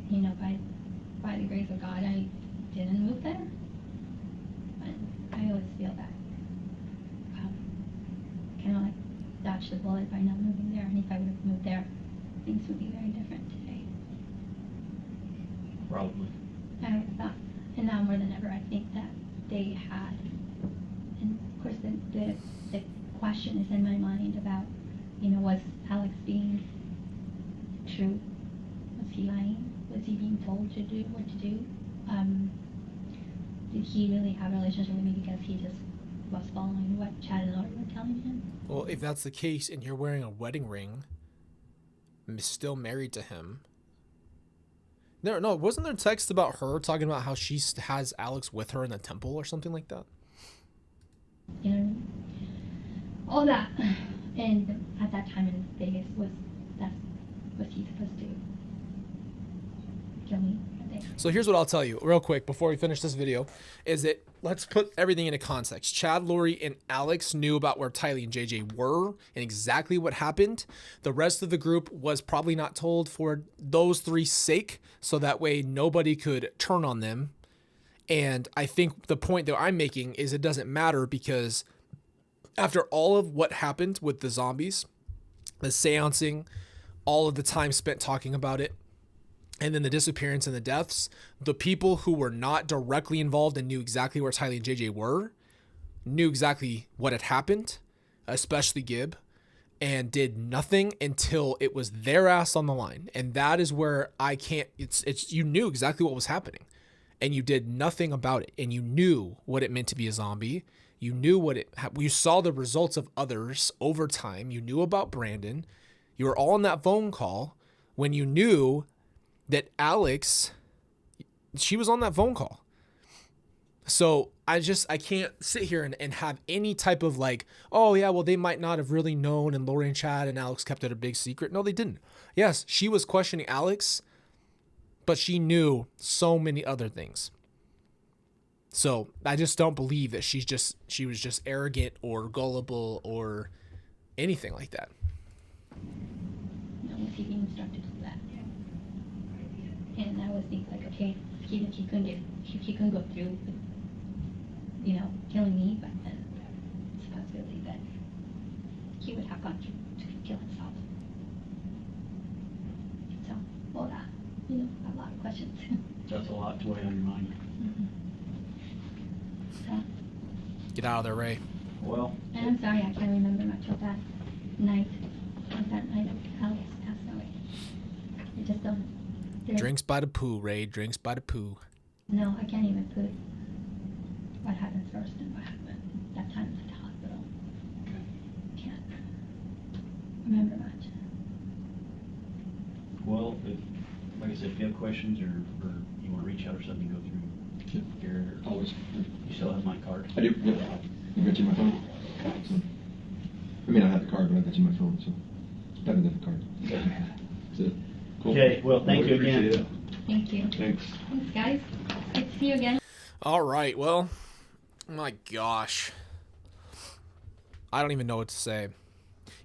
you know, by the grace of God, I didn't move there. And I always feel that kind of like dodged the bullet by not moving there. And if I would have moved there, things would be very different today. probably. I always thought, and now more than ever, I think that they had, and of course the question is in my mind about, you know, was Alex being true? Was he lying? Was he being told to do what to do? Did he really have a relationship with me because he just was following what Chad and Lori were telling him? Well, if that's the case, and you're wearing a wedding ring, still married to him. No, wasn't there text about her talking about how she has Alex with her in the temple or something like that? You know, all that. And at that time in Vegas, was he supposed to kill me? I think. So here's what I'll tell you real quick before we finish this video, is that let's put everything into context. Chad, Lori, and Alex knew about where Tylee and JJ were and exactly what happened. The rest of the group was probably not told for those three's sake, so that way nobody could turn on them. And I think the point that I'm making is it doesn't matter, because after all of what happened with the zombies, the seancing, all of the time spent talking about it, and then the disappearance and the deaths, the people who were not directly involved and knew exactly where Tylee and JJ were, knew exactly what had happened, especially Gib, and did nothing until it was their ass on the line. And that is where I can't, it's you knew exactly what was happening, and you did nothing about it, and you knew what it meant to be a zombie. You knew you saw the results of others over time. You knew about Brandon. You were all on that phone call when you knew that Alex, she was on that phone call. So I can't sit here and have any type of like, oh yeah, well they might not have really known, and Lori and Chad and Alex kept it a big secret. No, they didn't. Yes, she was questioning Alex, but she knew so many other things. So I just don't believe that she was just arrogant or gullible or anything like that. No, was he being instructed to do that? And I was thinking like, okay, he couldn't go through with, you know, killing me, but then it's a possibility that he would have gone through to kill himself. So, all that, you know, a lot of questions. That's a lot to weigh on your mind. So, Get out of there, Ray. Well, and I'm sorry I can't remember much of that night. Of that night Alex passed away. I just don't. Drinks by the poo, Ray. Drinks by the poo. No, I can't even put what happened first and what happened that time at the hospital. Can't remember much. well, like I said, if you have questions or you want to reach out or something, go through here. Always. You still have my card? I do, yep. I've got you my phone. So, I mean, I have the card, but I've got you my phone, so it's better than the card. So, cool. Okay, well, thank you again. Appreciate it. Thank you. Thanks. Thanks, guys. Good to see you again. All right. Well, my gosh. I don't even know what to say.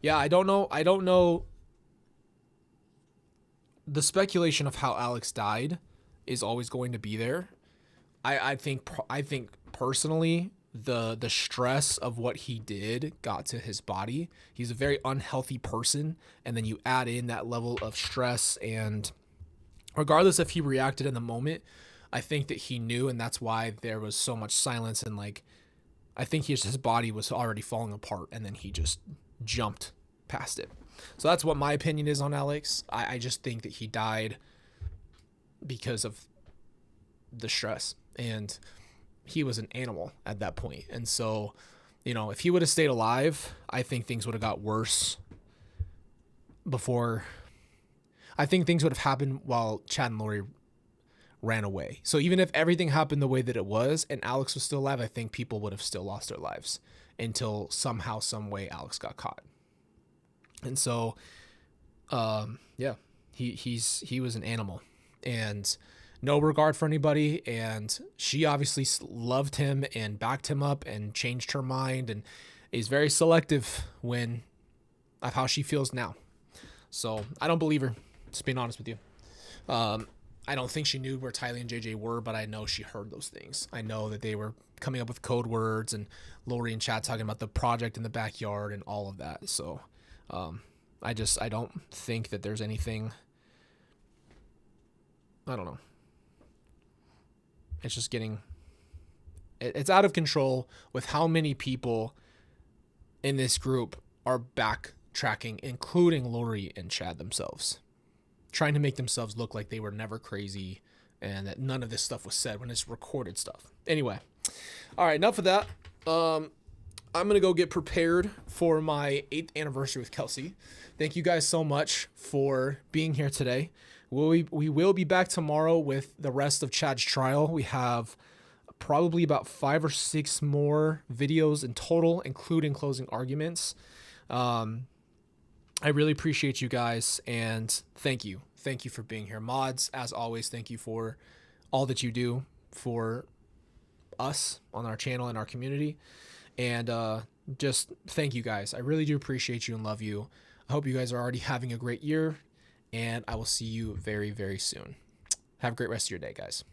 Yeah, I don't know the speculation of how Alex died is always going to be there. I think personally, the stress of what he did got to his body. He's a very unhealthy person, and then you add in that level of stress, and regardless if he reacted in the moment, I think that he knew, and that's why there was so much silence, and like I think his body was already falling apart, and then he just jumped past it. So that's what my opinion is on Alex. I just think that he died because of the stress, and he was an animal at that point. And so, you know, if he would have stayed alive, I think things would have got worse before. I think things would have happened while Chad and Lori ran away. So even if everything happened the way that it was and Alex was still alive, I think people would have still lost their lives until somehow, some way Alex got caught. And so, yeah, he was an animal, and no regard for anybody. And she obviously loved him and backed him up and changed her mind, and is very selective of how she feels now. So I don't believe her, just being honest with you. I don't think she knew where Tylee and JJ were, but I know she heard those things. I know that they were coming up with code words, and Lori and Chad talking about the project in the backyard and all of that. So, I don't think that there's anything, I don't know. It's just it's out of control with how many people in this group are backtracking, including Lori and Chad themselves, trying to make themselves look like they were never crazy and that none of this stuff was said when it's recorded stuff. Anyway, all right, enough of that. I'm going to go get prepared for my 8th anniversary with Kelsey. Thank you guys so much for being here today. We will be back tomorrow with the rest of Chad's trial. We have probably about 5 or 6 more videos in total, including closing arguments. I really appreciate you guys, and thank you. Thank you for being here. Mods, as always, thank you for all that you do for us on our channel and our community. And just thank you guys. I really do appreciate you and love you. I hope you guys are already having a great year, and I will see you very, very soon. Have a great rest of your day, guys.